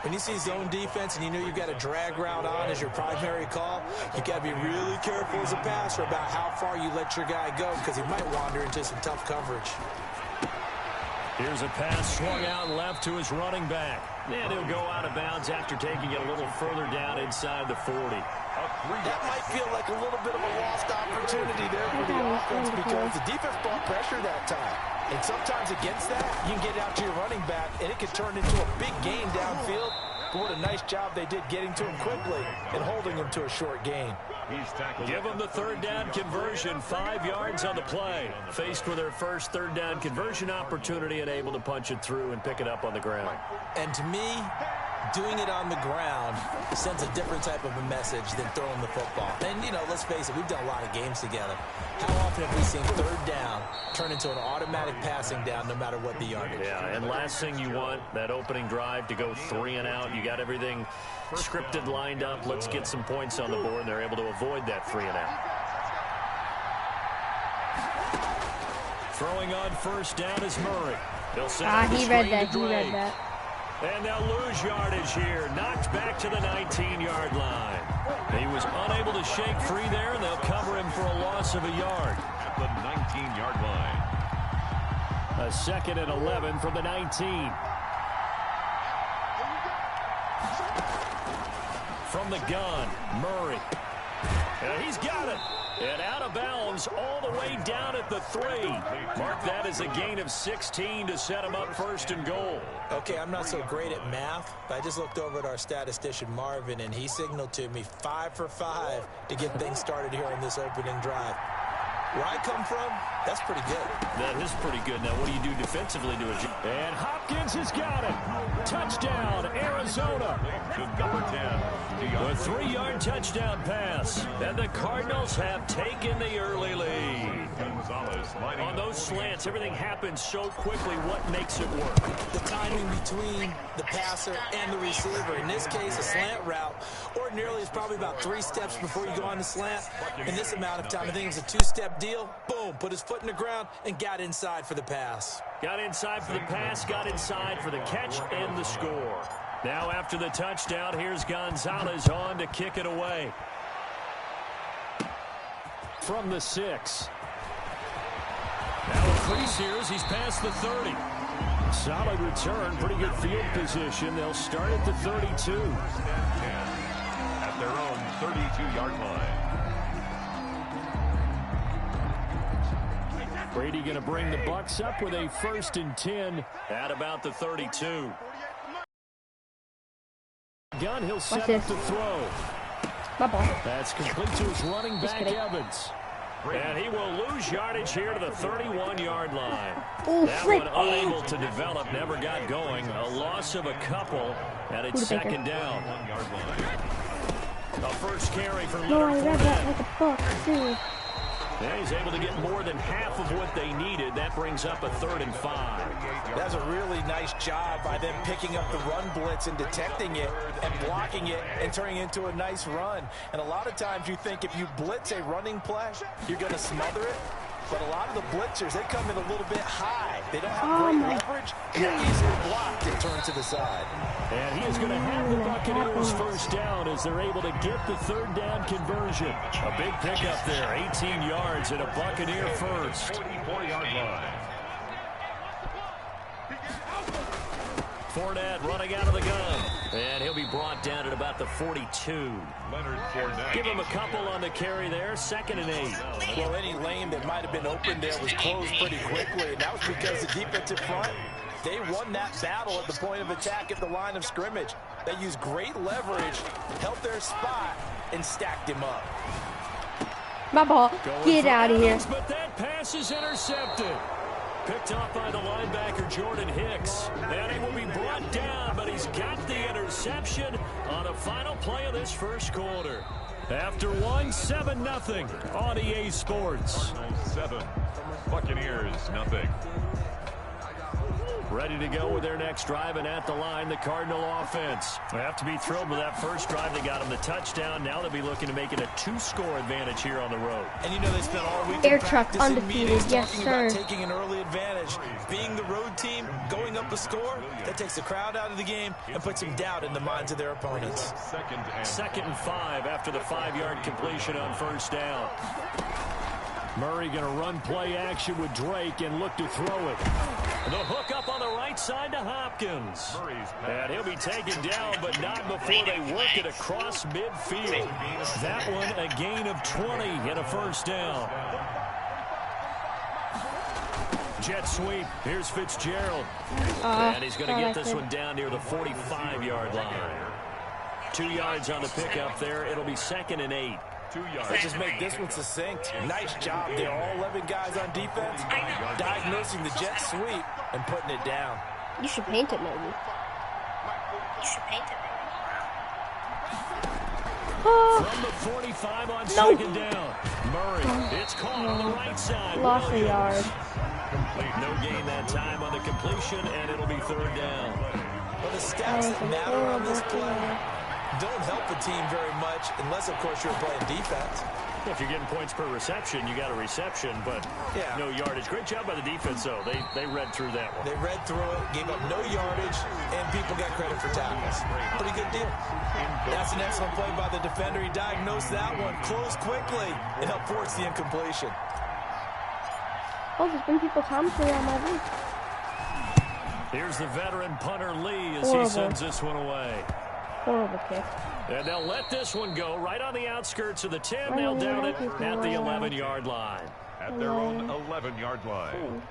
When you see zone defense and you know you've got a drag route on as your primary call, you got to be really careful as a passer about how far you let your guy go because he might wander into some tough coverage. Here's a pass swung out left to his running back. And he'll go out of bounds after taking it a little further down inside the 40. That might feel like a little bit of a lost opportunity there for the offense because the defense brought pressure that time. And sometimes against that, you can get out to your running back, and it can turn into a big gain downfield. But what a nice job they did getting to him quickly and holding him to a short gain. Give them the third down conversion, 5 yards on the play. Faced with their first third down conversion opportunity and able to punch it through and pick it up on the ground. And to me, doing it on the ground sends a different type of a message than throwing the football. And, you know, let's face it, we've done a lot of games together. How often have we seen third down turn into an automatic passing down no matter what the yardage? Yeah, and last thing you want, that opening drive to go 3 and out. You got everything scripted, lined up. Let's get some points on the board, and they're able to avoid that 3 and out. Throwing on first down is Murray. He'll send He read that. He read that. And they'll lose yardage here. Knocked back to the 19-yard line. He was unable to shake free there, and they'll cover him for a loss of a yard. At the 19-yard line. A second and 11 from the 19. From the gun, Murray. And he's got it. And out of bounds all the way down at the 3. Mark that as a gain of 16 to set him up first and goal. Okay, I'm not so great at math, but I just looked over at our statistician, Marvin, and he signaled to me 5 for 5 to get things started here on this opening drive. Where I come from, that's pretty good. That is pretty good. Now, what do you do defensively to it? And Hopkins has got it. Touchdown, Arizona. Number 10, A 3-yard touchdown pass. And the Cardinals have taken the early lead. Gonzalez On those slants, everything happens so quickly. What makes it work? The timing between the passer and the receiver. In this case, a slant route ordinarily is probably about 3 steps before you go on the slant. In this amount of time, I think it was a 2-step deal. Boom, put his foot in the ground and got inside for the pass. Got inside for the pass, got inside for the catch and the score. Now after the touchdown, here's Gonzalez on to kick it away. From the 6. Now a crease here as he's past the 30. Solid return, pretty good field position. They'll start at the 32. At their own 32-yard line. Brady going to bring the Bucs up with a 1st and 10 at about the 32. Gun, he'll set up to throw. My ball. That's complete to his running back, Evans. And he will lose yardage here to the 31-yard line. That one unable to develop, never got going. A loss of a couple, and it's 2nd down. The first carry for Leonard I read that Fournette. like a book, too. Yeah, he's able to get more than half of what they needed. That brings up a 3rd and 5. That's a really nice job by them picking up the run blitz and detecting it and blocking it and turning it into a nice run. And a lot of times you think if you blitz a running play, you're going to smother it. But a lot of the blitzers, they come in a little bit high. They don't have great leverage, and they're easily blocked and turned to the side. And he is going to have the Buccaneers 1st down as they're able to get the 3rd down conversion. A big pickup there, 18 yards and a Buccaneer 1st. 44-yard line. Fournette running out of the gun. And he'll be brought down at about the 42. Leonard Fournette. Give him a couple on the carry there, 2nd and 8. Well, any lane that might have been open there was closed pretty quickly, and that was because the defensive front, they won that battle at the point of attack at the line of scrimmage. They used great leverage, held their spot, and stacked him up. My ball. Get out of here. But that pass is intercepted. Picked off by the linebacker, Jordan Hicks. And he will be brought down, but he's got the interception on the final play of this 1st quarter. After 7-0 on EA Sports. 7. Buccaneers, nothing. Ready to go with their next drive, and at the line, the Cardinal offense. They have to be thrilled with that first drive. They got them the touchdown. Now they'll be looking to make it a 2-score advantage here on the road. And you know they spent all week Air truck undefeated, yes sir. Taking an early advantage. Being the road team, going up a score, that takes the crowd out of the game and puts some doubt in the minds of their opponents. 2nd and 5 after the 5-yard completion on 1st down. Murray going to run play action with Drake and look to throw it. The hook up on the right side to Hopkins. And he'll be taken down, but not before they work it across midfield. That one a gain of 20 and a 1st down. Jet sweep. Here's Fitzgerald. And he's going to get this one down near the 45-yard line. 2 yards on the pickup there. It'll be 2nd and 8. 2 yards. Let's just make this one succinct. Nice job there. All 11 guys on defense diagnosing the jet sweep and putting it down. You should paint it, maybe. From the 45 on 2nd down. Murray, it's caught on the right side. Lost a yard. No gain that time on the completion, and it'll be 3rd down. Well, the stats that matter on this play don't help the team very much unless, of course, you're playing defense. Well, if you're getting points per reception, you got a reception, but no yardage. Great job by the defense, though. They read through that one. They read through it, gave up no yardage, and people got credit for tackles. Pretty good deal. That's an excellent play by the defender. He diagnosed that one, closed quickly, and helped force the incompletion. Oh, there's been people commenting on my roof. Here's the veteran punter Lee as he sends this one away. Horrible kick. And they'll let this one go right on the outskirts of the 10. They'll down it at the 11-yard line. At their own 11-yard line.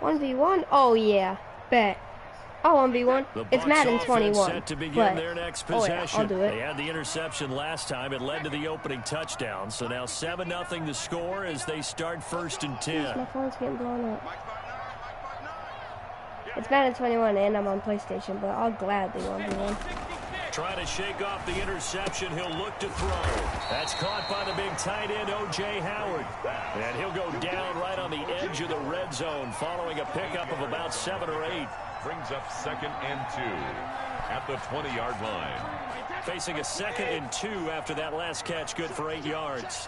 1v1? Oh, yeah. Bet. Oh, 1v1. It's Madden 21. Set to begin their next possession. I'll do it. They had the interception last time. It led to the opening touchdown. So now 7-0 the score as they start 1st and 10. My phone's getting blown up. It's Madden 21 and I'm on PlayStation, but I'll gladly 1v1. Trying to shake off the interception. He'll look to throw. That's caught by the big tight end, O.J. Howard. And he'll go down right on the edge of the red zone following a pickup of about 7 or 8. Brings up 2nd and 2 at the 20-yard line. Facing a 2nd and 2 after that last catch, good for 8 yards.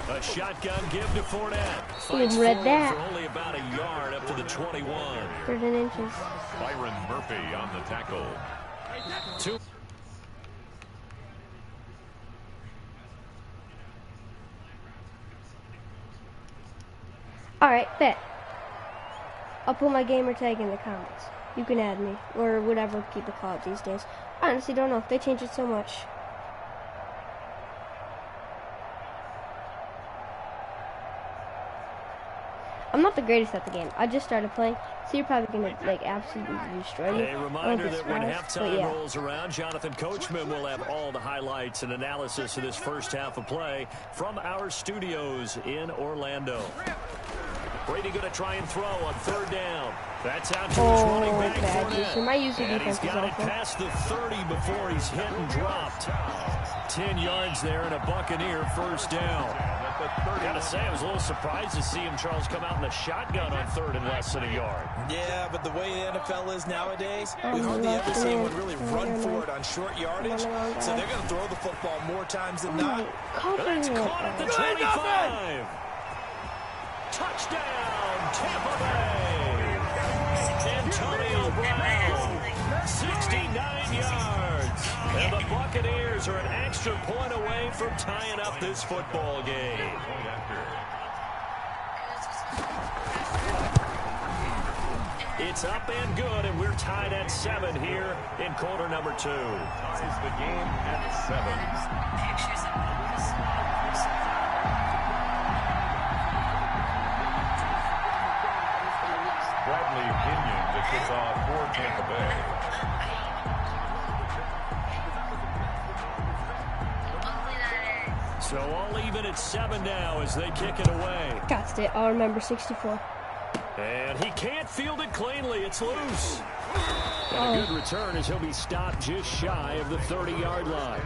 A shotgun give to Fournette. Fights read forward that. for only about a yard up to the 21. 13 inches. Byron Murphy on the tackle. 2. Alright, bet. I'll put my gamer tag in the comments. You can add me, or whatever people call it these days. I honestly don't know. They changed it so much. I'm not the greatest at the game. I just started playing, so you're probably going to, like, absolutely destroy me. A reminder that when halftime yeah. rolls around, Jonathan Coachman will have all the highlights and analysis of this first half of play from our studios in Orlando. Brady going to try and throw on 3rd down. That's out to his running back, Fournette. My user And he's defense is got it awful. past the 30 before he's hit and dropped. 10 yards there and a Buccaneer first down. Gotta say, I was a little surprised to see him, Charles, come out in a shotgun on 3rd and less than a yard. Yeah, but the way the NFL is nowadays, we hardly ever see anyone really run for it on short yardage. So they're going to throw the football more times than not. That's caught at the 25. Touchdown, Tampa Bay. Antonio Brown, 69 yards. And the Buccaneers are an extra point away from tying up this football game. It's up and good, and we're tied at 7 here in quarter number 2. Ties the game at 7. Bradley Pinion to kick off for Tampa Bay. So all even at 7 now as they kick it away. Got it. I'll remember 64. And he can't field it cleanly. It's loose. And a good return as he'll be stopped just shy of the 30-yard line.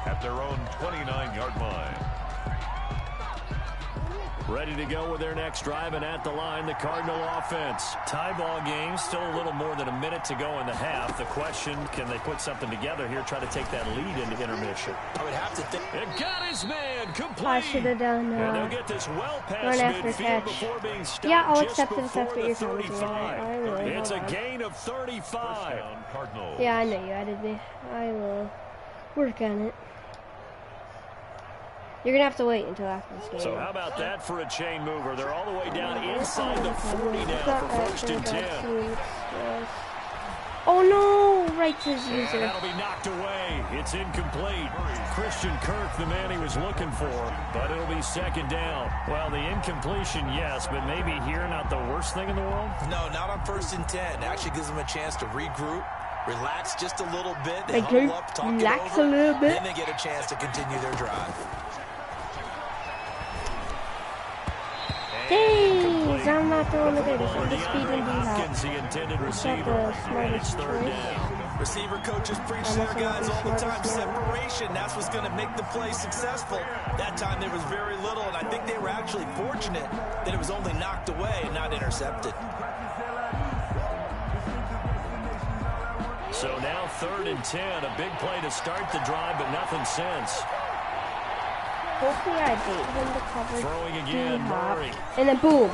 At their own 29-yard line. Ready to go with their next drive, and at the line, the Cardinal offense. Tie ball game, still a little more than a minute to go in the half. The question, can they put something together here, try to take that lead into intermission? I would have to think. It got his man complete. I should have done And they'll get this well past run after midfield catch. before being stopped. Yeah, I'll just accept it if that's before what the you're telling me. 35. It's a Hold on. gain of 35. Cardinals. Yeah, I know you added me. I will work on it. You're going to have to wait until after this game. So how about that for a chain mover? They're all the way down inside the 40 now for 1st and 10. Oh no! Right to his And user. that'll be knocked away. It's incomplete. Christian Kirk, the man he was looking for, but it'll be 2nd down. Well, the incompletion, yes, but maybe here not the worst thing in the world? No, not on 1st and 10. Actually gives them a chance to regroup, relax just a little bit. They Regroup, huddle up, talk relax it over, a little bit. then they get a chance to continue their drive. Days! I'm not throwing the greatest. I'm just speeding Hopkins, D-Hop. the intended Not receiver, the and it's smartest 3rd choice. down. Receiver coaches preach to their guys all the time. Separation, that's what's going to make the play successful. That time there was very little, and I think they were actually fortunate that it was only knocked away and not intercepted. So now 3rd and 10, a big play to start the drive, but nothing since. Hopefully I bait him to cover Throwing again, D-Hop. Murray. And then boom.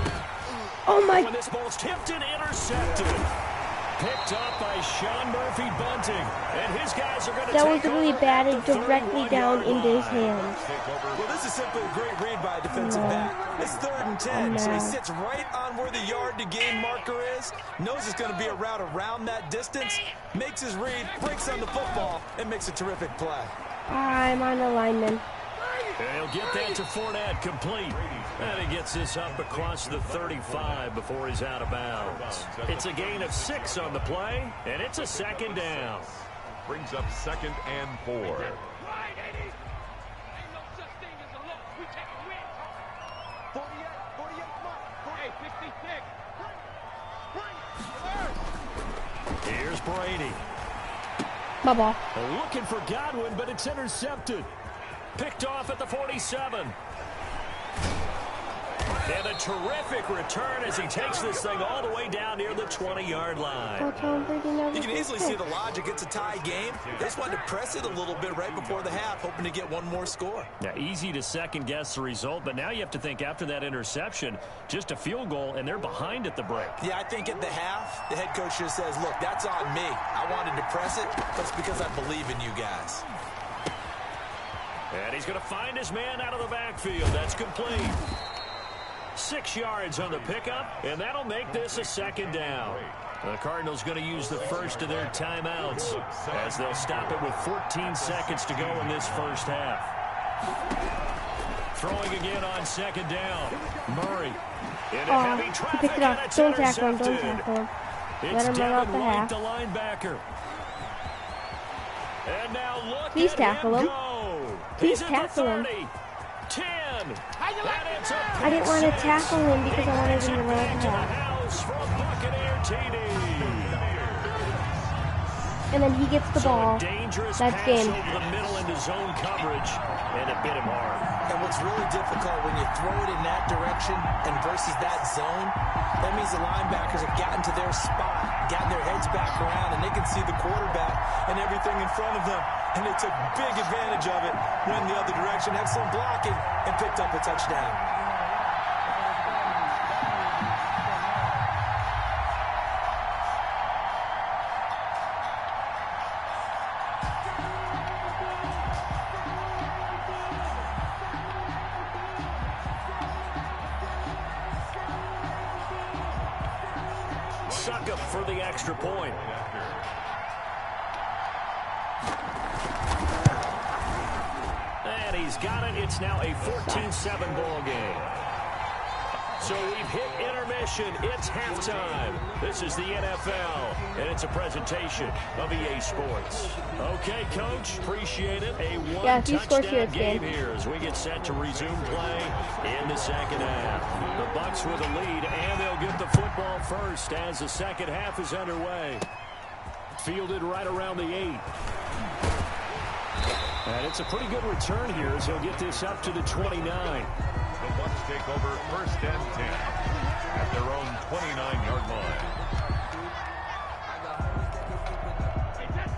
Oh my. When this ball's tipped and intercepted. Picked up by Sean Murphy Bunting. And his guys are going to That take was literally over batted at the directly down 31-yard into his line. hands. Well, this is simply a great read by a defensive back. It's 3rd and 10, so he sits right on where the yard to gain marker is, knows it's going to be a route around that distance, makes his read, breaks on the football, and makes a terrific play. I'm on the lineman. And he'll get that to Fournette, complete. And he gets this up across the 35 before he's out of bounds. It's a gain of 6 on the play, and it's a 2nd down. Brings up 2nd and 4. Here's Brady. My ball. Looking for Godwin, but it's intercepted. Picked off at the 47. And a terrific return as he takes this thing all the way down near the 20-yard line. You can easily see the logic. It's a tie game. They just wanted to press it a little bit right before the half, hoping to get one more score. Yeah, easy to second-guess the result, but now you have to think after that interception, just a field goal, and they're behind at the break. Yeah, I think at the half, the head coach just says, look, that's on me. I wanted to press it, but it's because I believe in you guys. And he's going to find his man out of the backfield. That's complete. 6 yards on the pickup, and that'll make this a second down. The Cardinals going to use the first of their timeouts as they'll stop it with 14 seconds to go in this first half. Throwing again on second down. Murray in a heavy traffic, he picked it up. and it's Don't tackle him. Don't intercepted. tackle him. It's Let him run off the White, half. the linebacker. And now look Please at tackle him. Go. Please He's at tackle the him. 30. 10. I didn't want to tackle him because I wanted him to run off the half. House for a Buccaneer TD. And then he gets the ball. So a dangerous That's pass game. over the middle into zone coverage, and it bit him hard. And what's really difficult when you throw it in that direction and versus that zone, that means the linebackers have gotten to their spot, gotten their heads back around, and they can see the quarterback and everything in front of them. And they took big advantage of it, went the other direction, had some blocking, and picked up a touchdown. Suck up for the extra point. And he's got it. It's now a 14-7 ball game. So we've hit intermission. It's halftime. This is the NFL, and it's a presentation of EA Sports. Okay, Coach, appreciate it. A one-touchdown game here as we get set to resume play in the second half. The Bucs with a lead, and they'll get the football first as the second half is underway. Fielded right around the 8. And it's a pretty good return here as he'll get this up to the 29. The Bucs take over first and 10 at their own 29-yard line.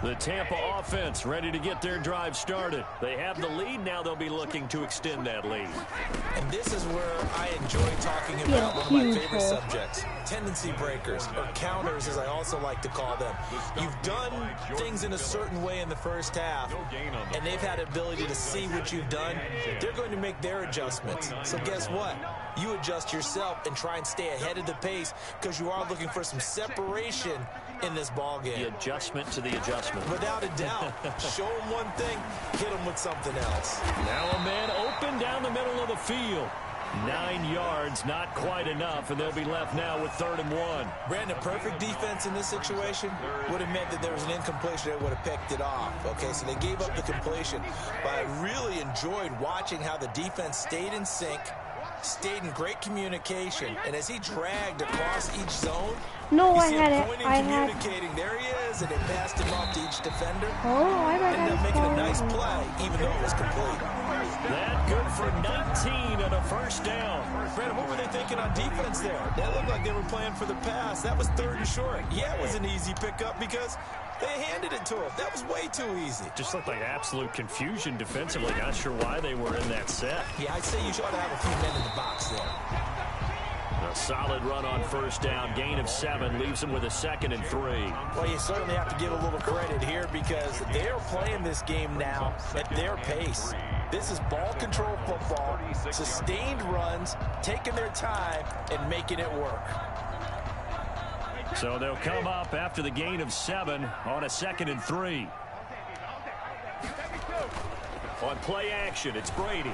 The Tampa offense ready to get their drive started. They have the lead. Now they'll be looking to extend that lead. And this is where I enjoy talking about one of my favorite subjects, tendency breakers, or counters as I also like to call them. You've done things in a certain way in the first half, and they've had the ability to see what you've done. They're going to make their adjustments. So guess what? You adjust yourself and try and stay ahead of the pace because you are looking for some separation in this ball game. The adjustment to the adjustment. Without a doubt. Show them one thing, hit them with something else. Now a man open down the middle of the field. 9 yards, not quite enough, and they'll be left now with 3rd and 1. Brandon, perfect defense in this situation would have meant that there was an incompletion that would have picked it off. Okay, so they gave up the completion. But I really enjoyed watching how the defense stayed in sync, stayed in great communication, and as he dragged across each zone, no, you I see had him it. pointing, I had communicating. There he is, and they passed him off to each defender. Oh, I got Ended up making a nice it. play, even though it was complete. That good for 19 and a first down. Brandon, what were they thinking on defense there? That looked like they were playing for the pass. That was 3rd and short. Yeah, it was an easy pickup because they handed it to him. That was way too easy. Just looked like absolute confusion defensively. Not sure why they were in that set. Yeah, I'd say you should have a few men in the box there. A solid run on first down. Gain of 7 leaves them with a 2nd and 3. Well, you certainly have to give a little credit here because they're playing this game now at their pace. This is ball control football, sustained runs, taking their time, and making it work. So they'll come up after the gain of 7 on a 2nd and 3. On play action, it's Brady.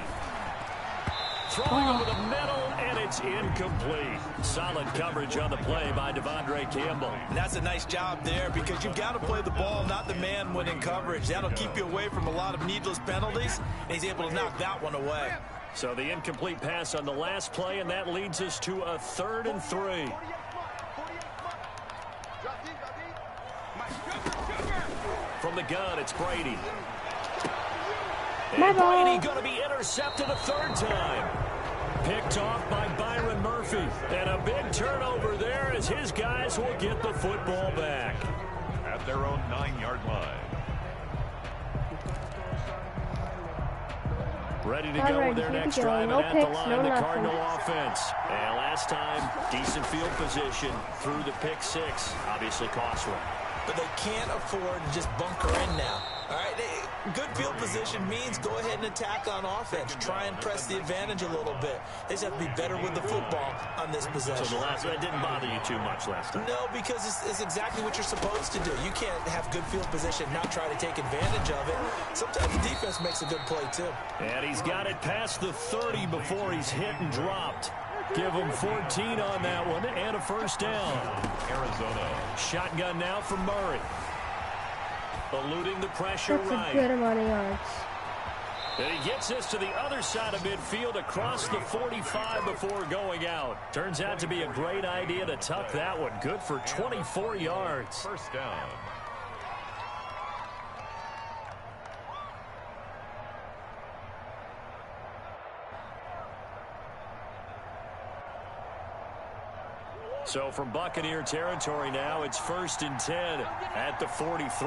Throwing over the middle, and it's incomplete. Solid coverage on the play by Devondre Campbell. And that's a nice job there because you've got to play the ball, not the man when in coverage. That'll keep you away from a lot of needless penalties, and he's able to knock that one away. So the incomplete pass on the last play, and that leads us to a 3rd and 3. from the gun. It's Brady. My And ball. Brady going to be intercepted a third time. Picked off by Byron Murphy. And a big turnover there as his guys will get the football back. At their own 9-yard line. Ready to All go right, with their here we next go. drive, No and at picks, the line, no the nothing. Cardinal offense. And last time, decent field position through the pick six. Obviously costly. But they can't afford to just bunker in now. All right, good field position means go ahead and attack on offense. Try and press the advantage a little bit. They just have to be better with the football on this possession. So that didn't bother you too much last time? No, because it's exactly what you're supposed to do. You can't have good field position, not try to take advantage of it. Sometimes the defense makes a good play, too. And he's got it past the 30 before he's hit and dropped. Give him 14 on that one and a first down. Arizona. Shotgun now for Murray. Eluding the pressure That's right. a good amount of yards. And he gets us to the other side of midfield across the 45 before going out. Turns out to be a great idea to tuck that one. Good for 24 yards. First down. So from Buccaneer territory now, it's 1st and 10 at the 43.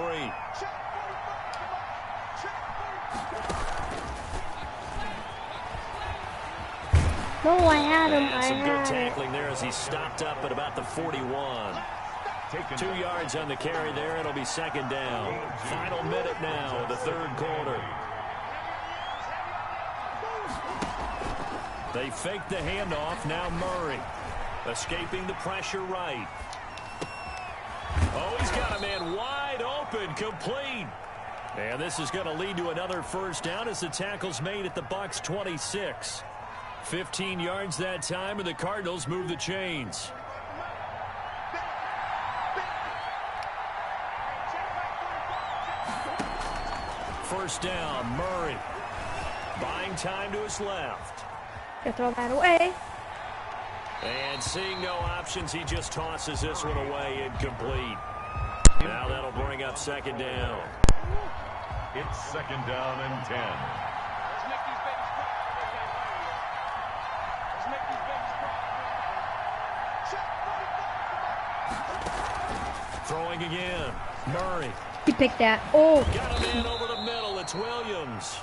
No, I had him. And I some good had it. tackling there as he stopped up at about the 41. 2 yards on the carry there. It'll be second down. Final minute now of the third quarter. They fake the handoff. Now Murray escaping the pressure right. Oh, he's got a man wide open, complete. And this is going to lead to another first down as the tackle's made at the Bucs 26. 15 yards that time, and the Cardinals move the chains. First down, Murray. Buying time to his left. Gonna throw that away. And seeing no options, he just tosses this one away, incomplete. Now that'll bring up second down. It's second down and 10. Throwing again. Murray. He picked that. Oh. Got a man over the middle. It's Williams.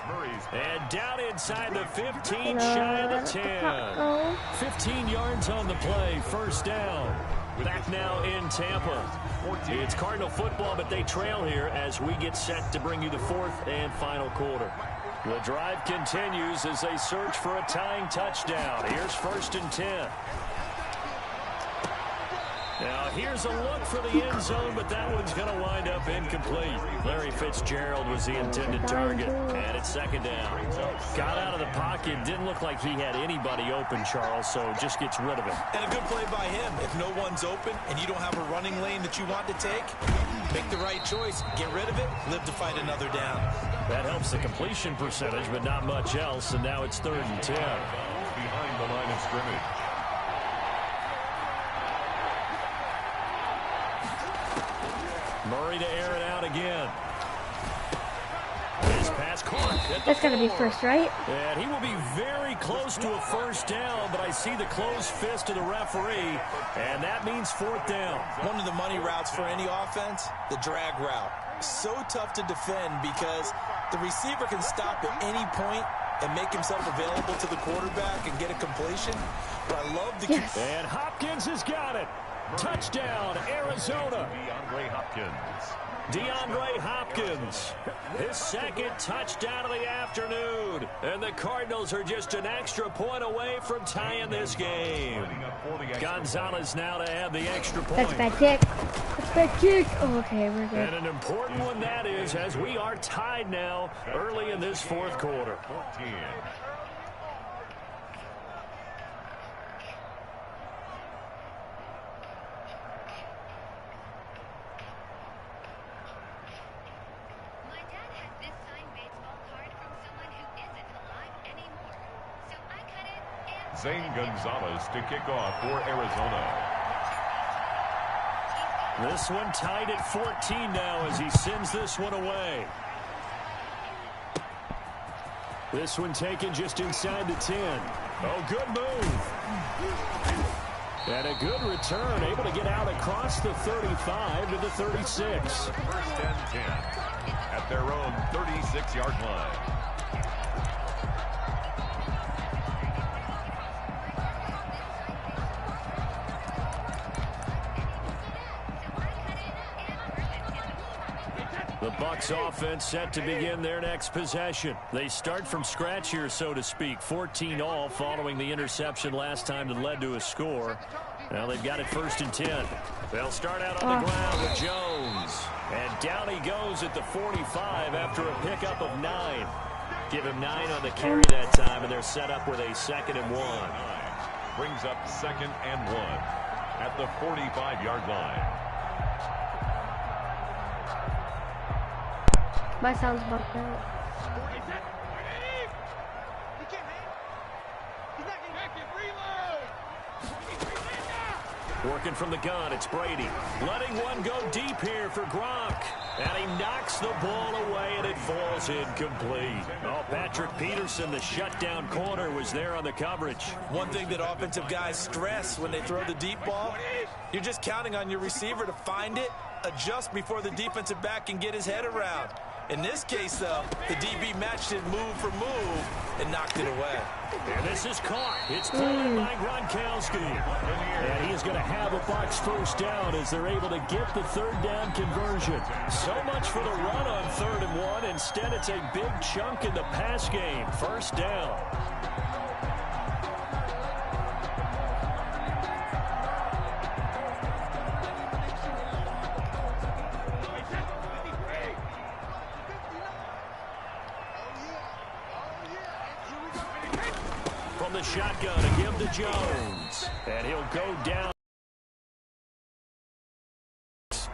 And down inside the 15, shy of the 10. 15 yards on the play. First down. Back now in Tampa. It's Cardinal football, but they trail here as we get set to bring you the fourth and final quarter. The drive continues as they search for a tying touchdown. Here's 1st and 10. Now, here's a look for the end zone, but that one's going to wind up incomplete. Larry Fitzgerald was the intended target, and it's second down. Got out of the pocket. Didn't look like he had anybody open, Charles, so just gets rid of it. And a good play by him. If no one's open and you don't have a running lane that you want to take, make the right choice. Get rid of it. Live to fight another down. That helps the completion percentage, but not much else, and now it's 3rd and 10. Behind the line of scrimmage. Murray to air it out again. His pass caught. That's got to be first, right? And he will be very close to a first down, but I see the closed fist of the referee, and that means 4th down. One of the money routes for any offense, the drag route. So tough to defend because the receiver can stop at any point and make himself available to the quarterback and get a completion. But I love the... Yes. And Hopkins has got it. Touchdown, Arizona. DeAndre Hopkins, his second touchdown of the afternoon. And the Cardinals are just an extra point away from tying this game. Gonzalez now to add the extra point. That's a bad kick. That's a bad kick. Oh, okay, we're good. And an important one that is, as we are tied now early in this fourth quarter. 14. Zane Gonzalez to kick off for Arizona. This one tied at 14 now as he sends this one away. This one taken just inside the 10. Oh, good move. And a good return, able to get out across the 35 to the 36. First and 10 at their own 36-yard line. The Bucs offense set to begin their next possession. They start from scratch here, so to speak. 14 all following the interception last time that led to a score. Now they've got it first and 10. They'll start out on the ground with Jones. And down he goes at the 45 after a pickup of 9. Give him 9 on the carry that time, and they're set up with a 2nd and 1. Brings up 2nd and 1 at the 45-yard line. My sound's bugged out. Working from the gun, it's Brady. Letting one go deep here for Gronk. And he knocks the ball away, and it falls incomplete. Oh, Patrick Peterson, the shutdown corner, was there on the coverage. One thing that offensive guys stress when they throw the deep ball, you're just counting on your receiver to find it, adjust before the defensive back can get his head around. In this case, though, the DB matched it move for move and knocked it away. And this is caught. It's pulled in by Gronkowski. And he's going to have a Bucs first down as they're able to get the 3rd down conversion. So much for the run on 3rd and 1. Instead, it's a big chunk in the pass game. First down. The shotgun to give to Jones, and he'll go down.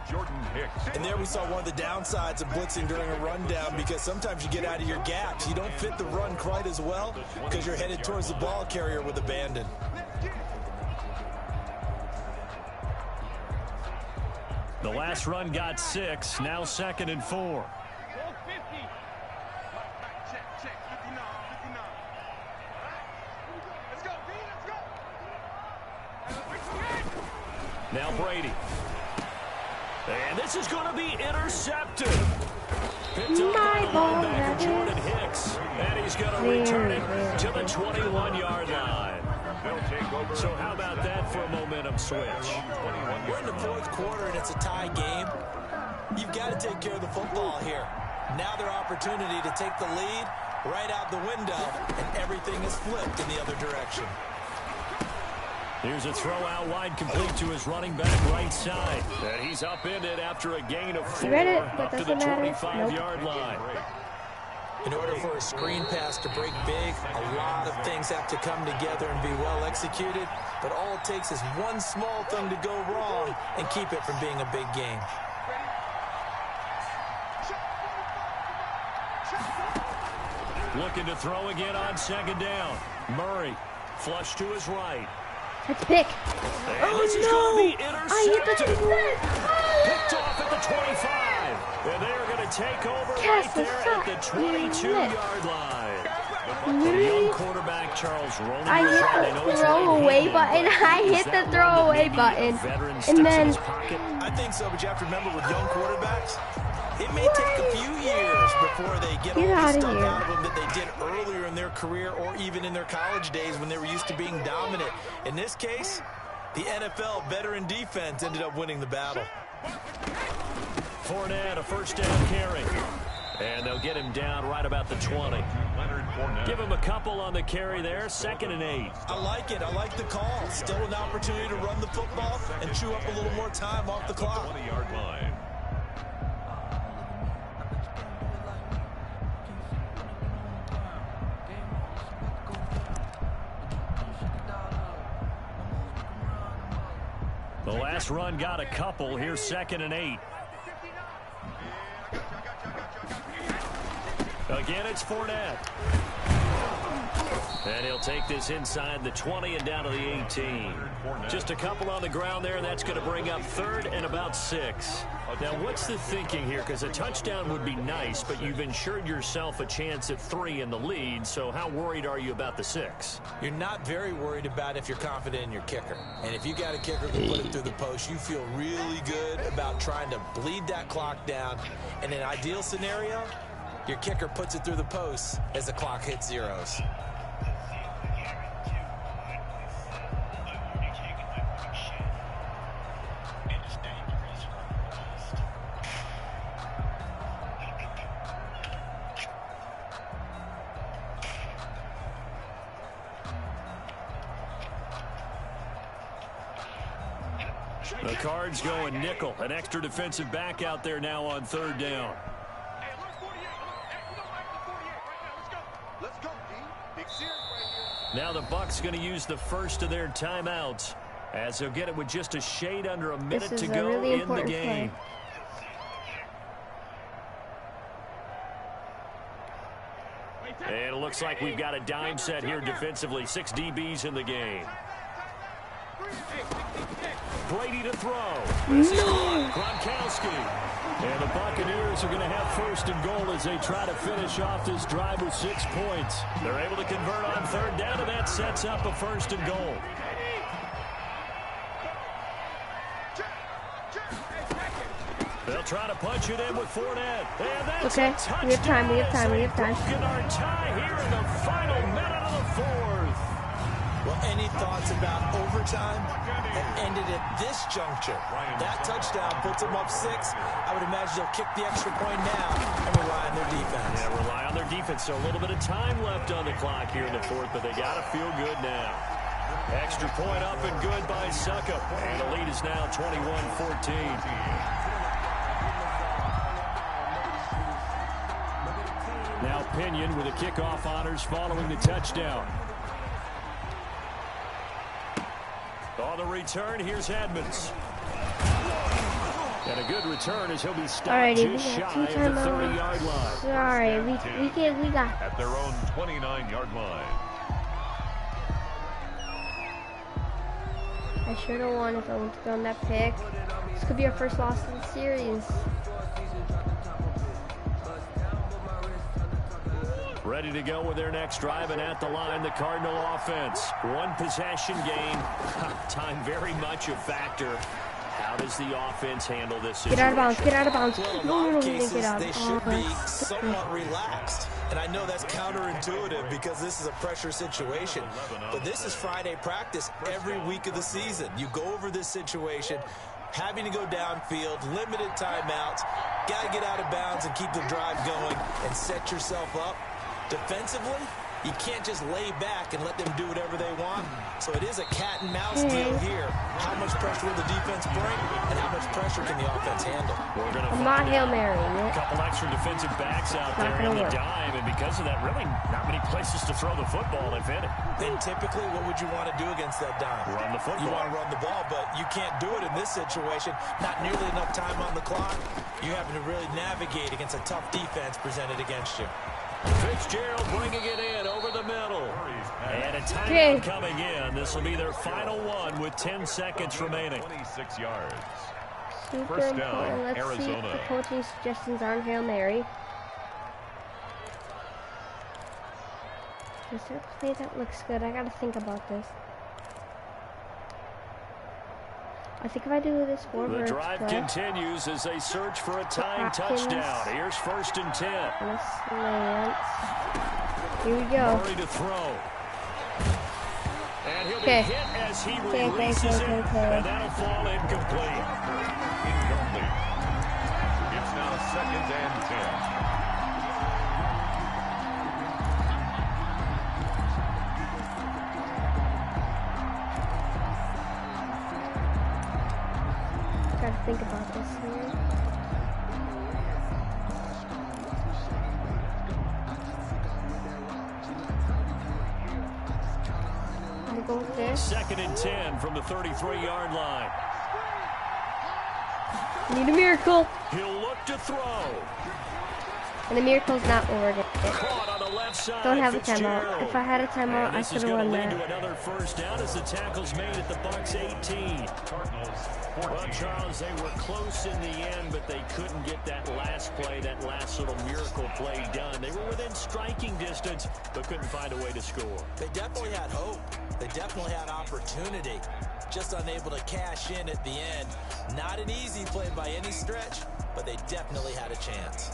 Jordan Hicks. And there we saw one of the downsides of blitzing during a rundown, because sometimes you get out of your gaps. You don't fit the run quite as well because you're headed towards the ball carrier with abandon. The last run got 6, now 2nd and 4. Now Brady. And this is going to be intercepted. Picked up by linebacker Jordan Hicks. And he's going to return it to the 21-yard line. So how about that for a momentum switch? We're in the 4th quarter, and it's a tie game. You've got to take care of the football here. Now their opportunity to take the lead right out the window, and everything is flipped in the other direction. Here's a throw out wide, complete to his running back right side. And he's upended after a gain of 4 up to the 25-yard line. In order for a screen pass to break big, a lot of things have to come together and be well executed. But all it takes is one small thing to go wrong and keep it from being a big game. Looking to throw again on 2nd down. Murray, flush to his right. That's pick. And this is going to be intercepted. Picked off at the 25. And they're going to take over right there at the 22-yard line. The young quarterback, Charles, rolling I hit the throwaway button. I hit the throwaway button. And then I think so, but you have to remember with young quarterbacks, it may take a few years before they get all the stuff out of them that they did earlier in their career or even in their college days when they were used to being dominant. In this case, the NFL veteran defense ended up winning the battle. Fournette, a first down carry. And they'll get him down right about the 20. Give him a couple on the carry there, 2nd and 8. I like it. I like the call. Still an opportunity to run the football and chew up a little more time off the clock. 20-yard line. The last run got a couple. Here's 2nd and 8. Again, it's Fournette. And he'll take this inside the 20 and down to the 18. Just a couple on the ground there, and that's going to bring up 3rd and about 6. Now, what's the thinking here? Because a touchdown would be nice, but you've ensured yourself a chance at 3 in the lead, so how worried are you about the 6? You're not very worried about if you're confident in your kicker. And if you got a kicker who can put it through the post, you feel really good about trying to bleed that clock down. In an ideal scenario, your kicker puts it through the post as the clock hits zeros. The Cards going nickel. An extra defensive back out there now on 3rd down. Now the Bucs going to use the first of their timeouts as they'll get it with just a shade under a minute to go really in the game. And it looks like we've got a dime set here defensively. 6 DBs in the game. Brady to throw. Gronkowski. And the Buccaneers are going to have 1st and goal as they try to finish off this drive with 6 points. They're able to convert on 3rd down, and that sets up a 1st and goal. They'll try to punch it in with Fournette. And that's okay, a touchdown. we have time. Broken our tie here in the final minute of the 4th. Well, any thoughts about overtime and ended at this juncture? That touchdown puts them up 6. I would imagine they'll kick the extra point now and rely on their defense. Yeah, rely on their defense. So a little bit of time left on the clock here in the 4th, but they got to feel good now. Extra point up and good by Suckup. And the lead is now 21-14. Now Pinion with the kickoff honors following the touchdown. On the return, here's Edmonds. And a good return as he'll be stopped just shy of the 30-yard line. Sorry, we got at their own 29-yard line. I should have won if I went to go on that pick. This could be our first loss of the series. Ready to go with their next drive, and at the line, the Cardinal offense. 1 possession game. Time very much a factor. How does the offense handle this situation? Get out of bounds. Get out of bounds. Well, in a lot of cases, they should be somewhat relaxed. And I know that's counterintuitive because this is a pressure situation. But this is Friday practice every week of the season. You go over this situation, having to go downfield, limited timeouts, got to get out of bounds and keep the drive going and set yourself up. Defensively, you can't just lay back and let them do whatever they want. So it is a cat and mouse deal here. How much pressure will the defense bring, and how much pressure can the offense handle? I'm not Hail Mary. A couple extra defensive backs out there in the dime, and because of that, really not many places to throw the football, if any. Then typically, what would you want to do against that dime? Run the football. You want to run the ball, but you can't do it in this situation. Not nearly enough time on the clock. You're having to really navigate against a tough defense presented against you. Fitzgerald bringing it in over the middle. And a timeout coming in. This will be their final one with 10 seconds remaining. 26 yards. Super First down, important. Let's Arizona. see if the coaching suggestions on Hail Mary. Is there a play that looks good? I gotta think about this. I think if I do this forward, the drive continues as they search for a tying touchdown. Here's 1st and 10. Here we go. Murray to throw. And he'll be hit as he releases it, and that'll fall incomplete. Incomplete. It's now 2nd and 10. Gotta think about this here. I'll go with this. 2nd and 10 from the 33-yard line. Need a miracle. He'll look to throw. And the miracle's not what we're gonna get. Caught on the left left side. Don't have a Fitzgerald. timeout. If I had a timeout, And I this could is have going won to lead that. to another first down as the tackle's made at the Bucs 18. Well, Charles, they were close in the end, but they couldn't get that last play, that last little miracle play done. They were within striking distance, but couldn't find a way to score. They definitely had hope. They definitely had opportunity. Just unable to cash in at the end. Not an easy play by any stretch, but they definitely had a chance.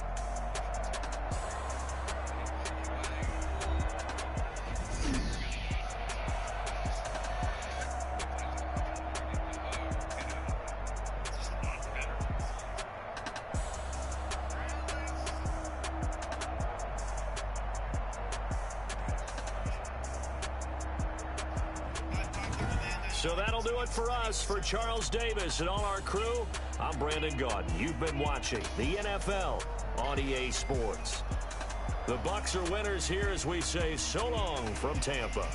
So that'll do it for us. For Charles Davis and all our crew, I'm Brandon Gaudin. You've been watching the NFL on EA Sports. The Bucs are winners here as we say so long from Tampa.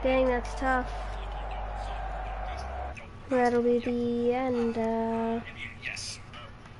Dang, that's tough. That'll be the end.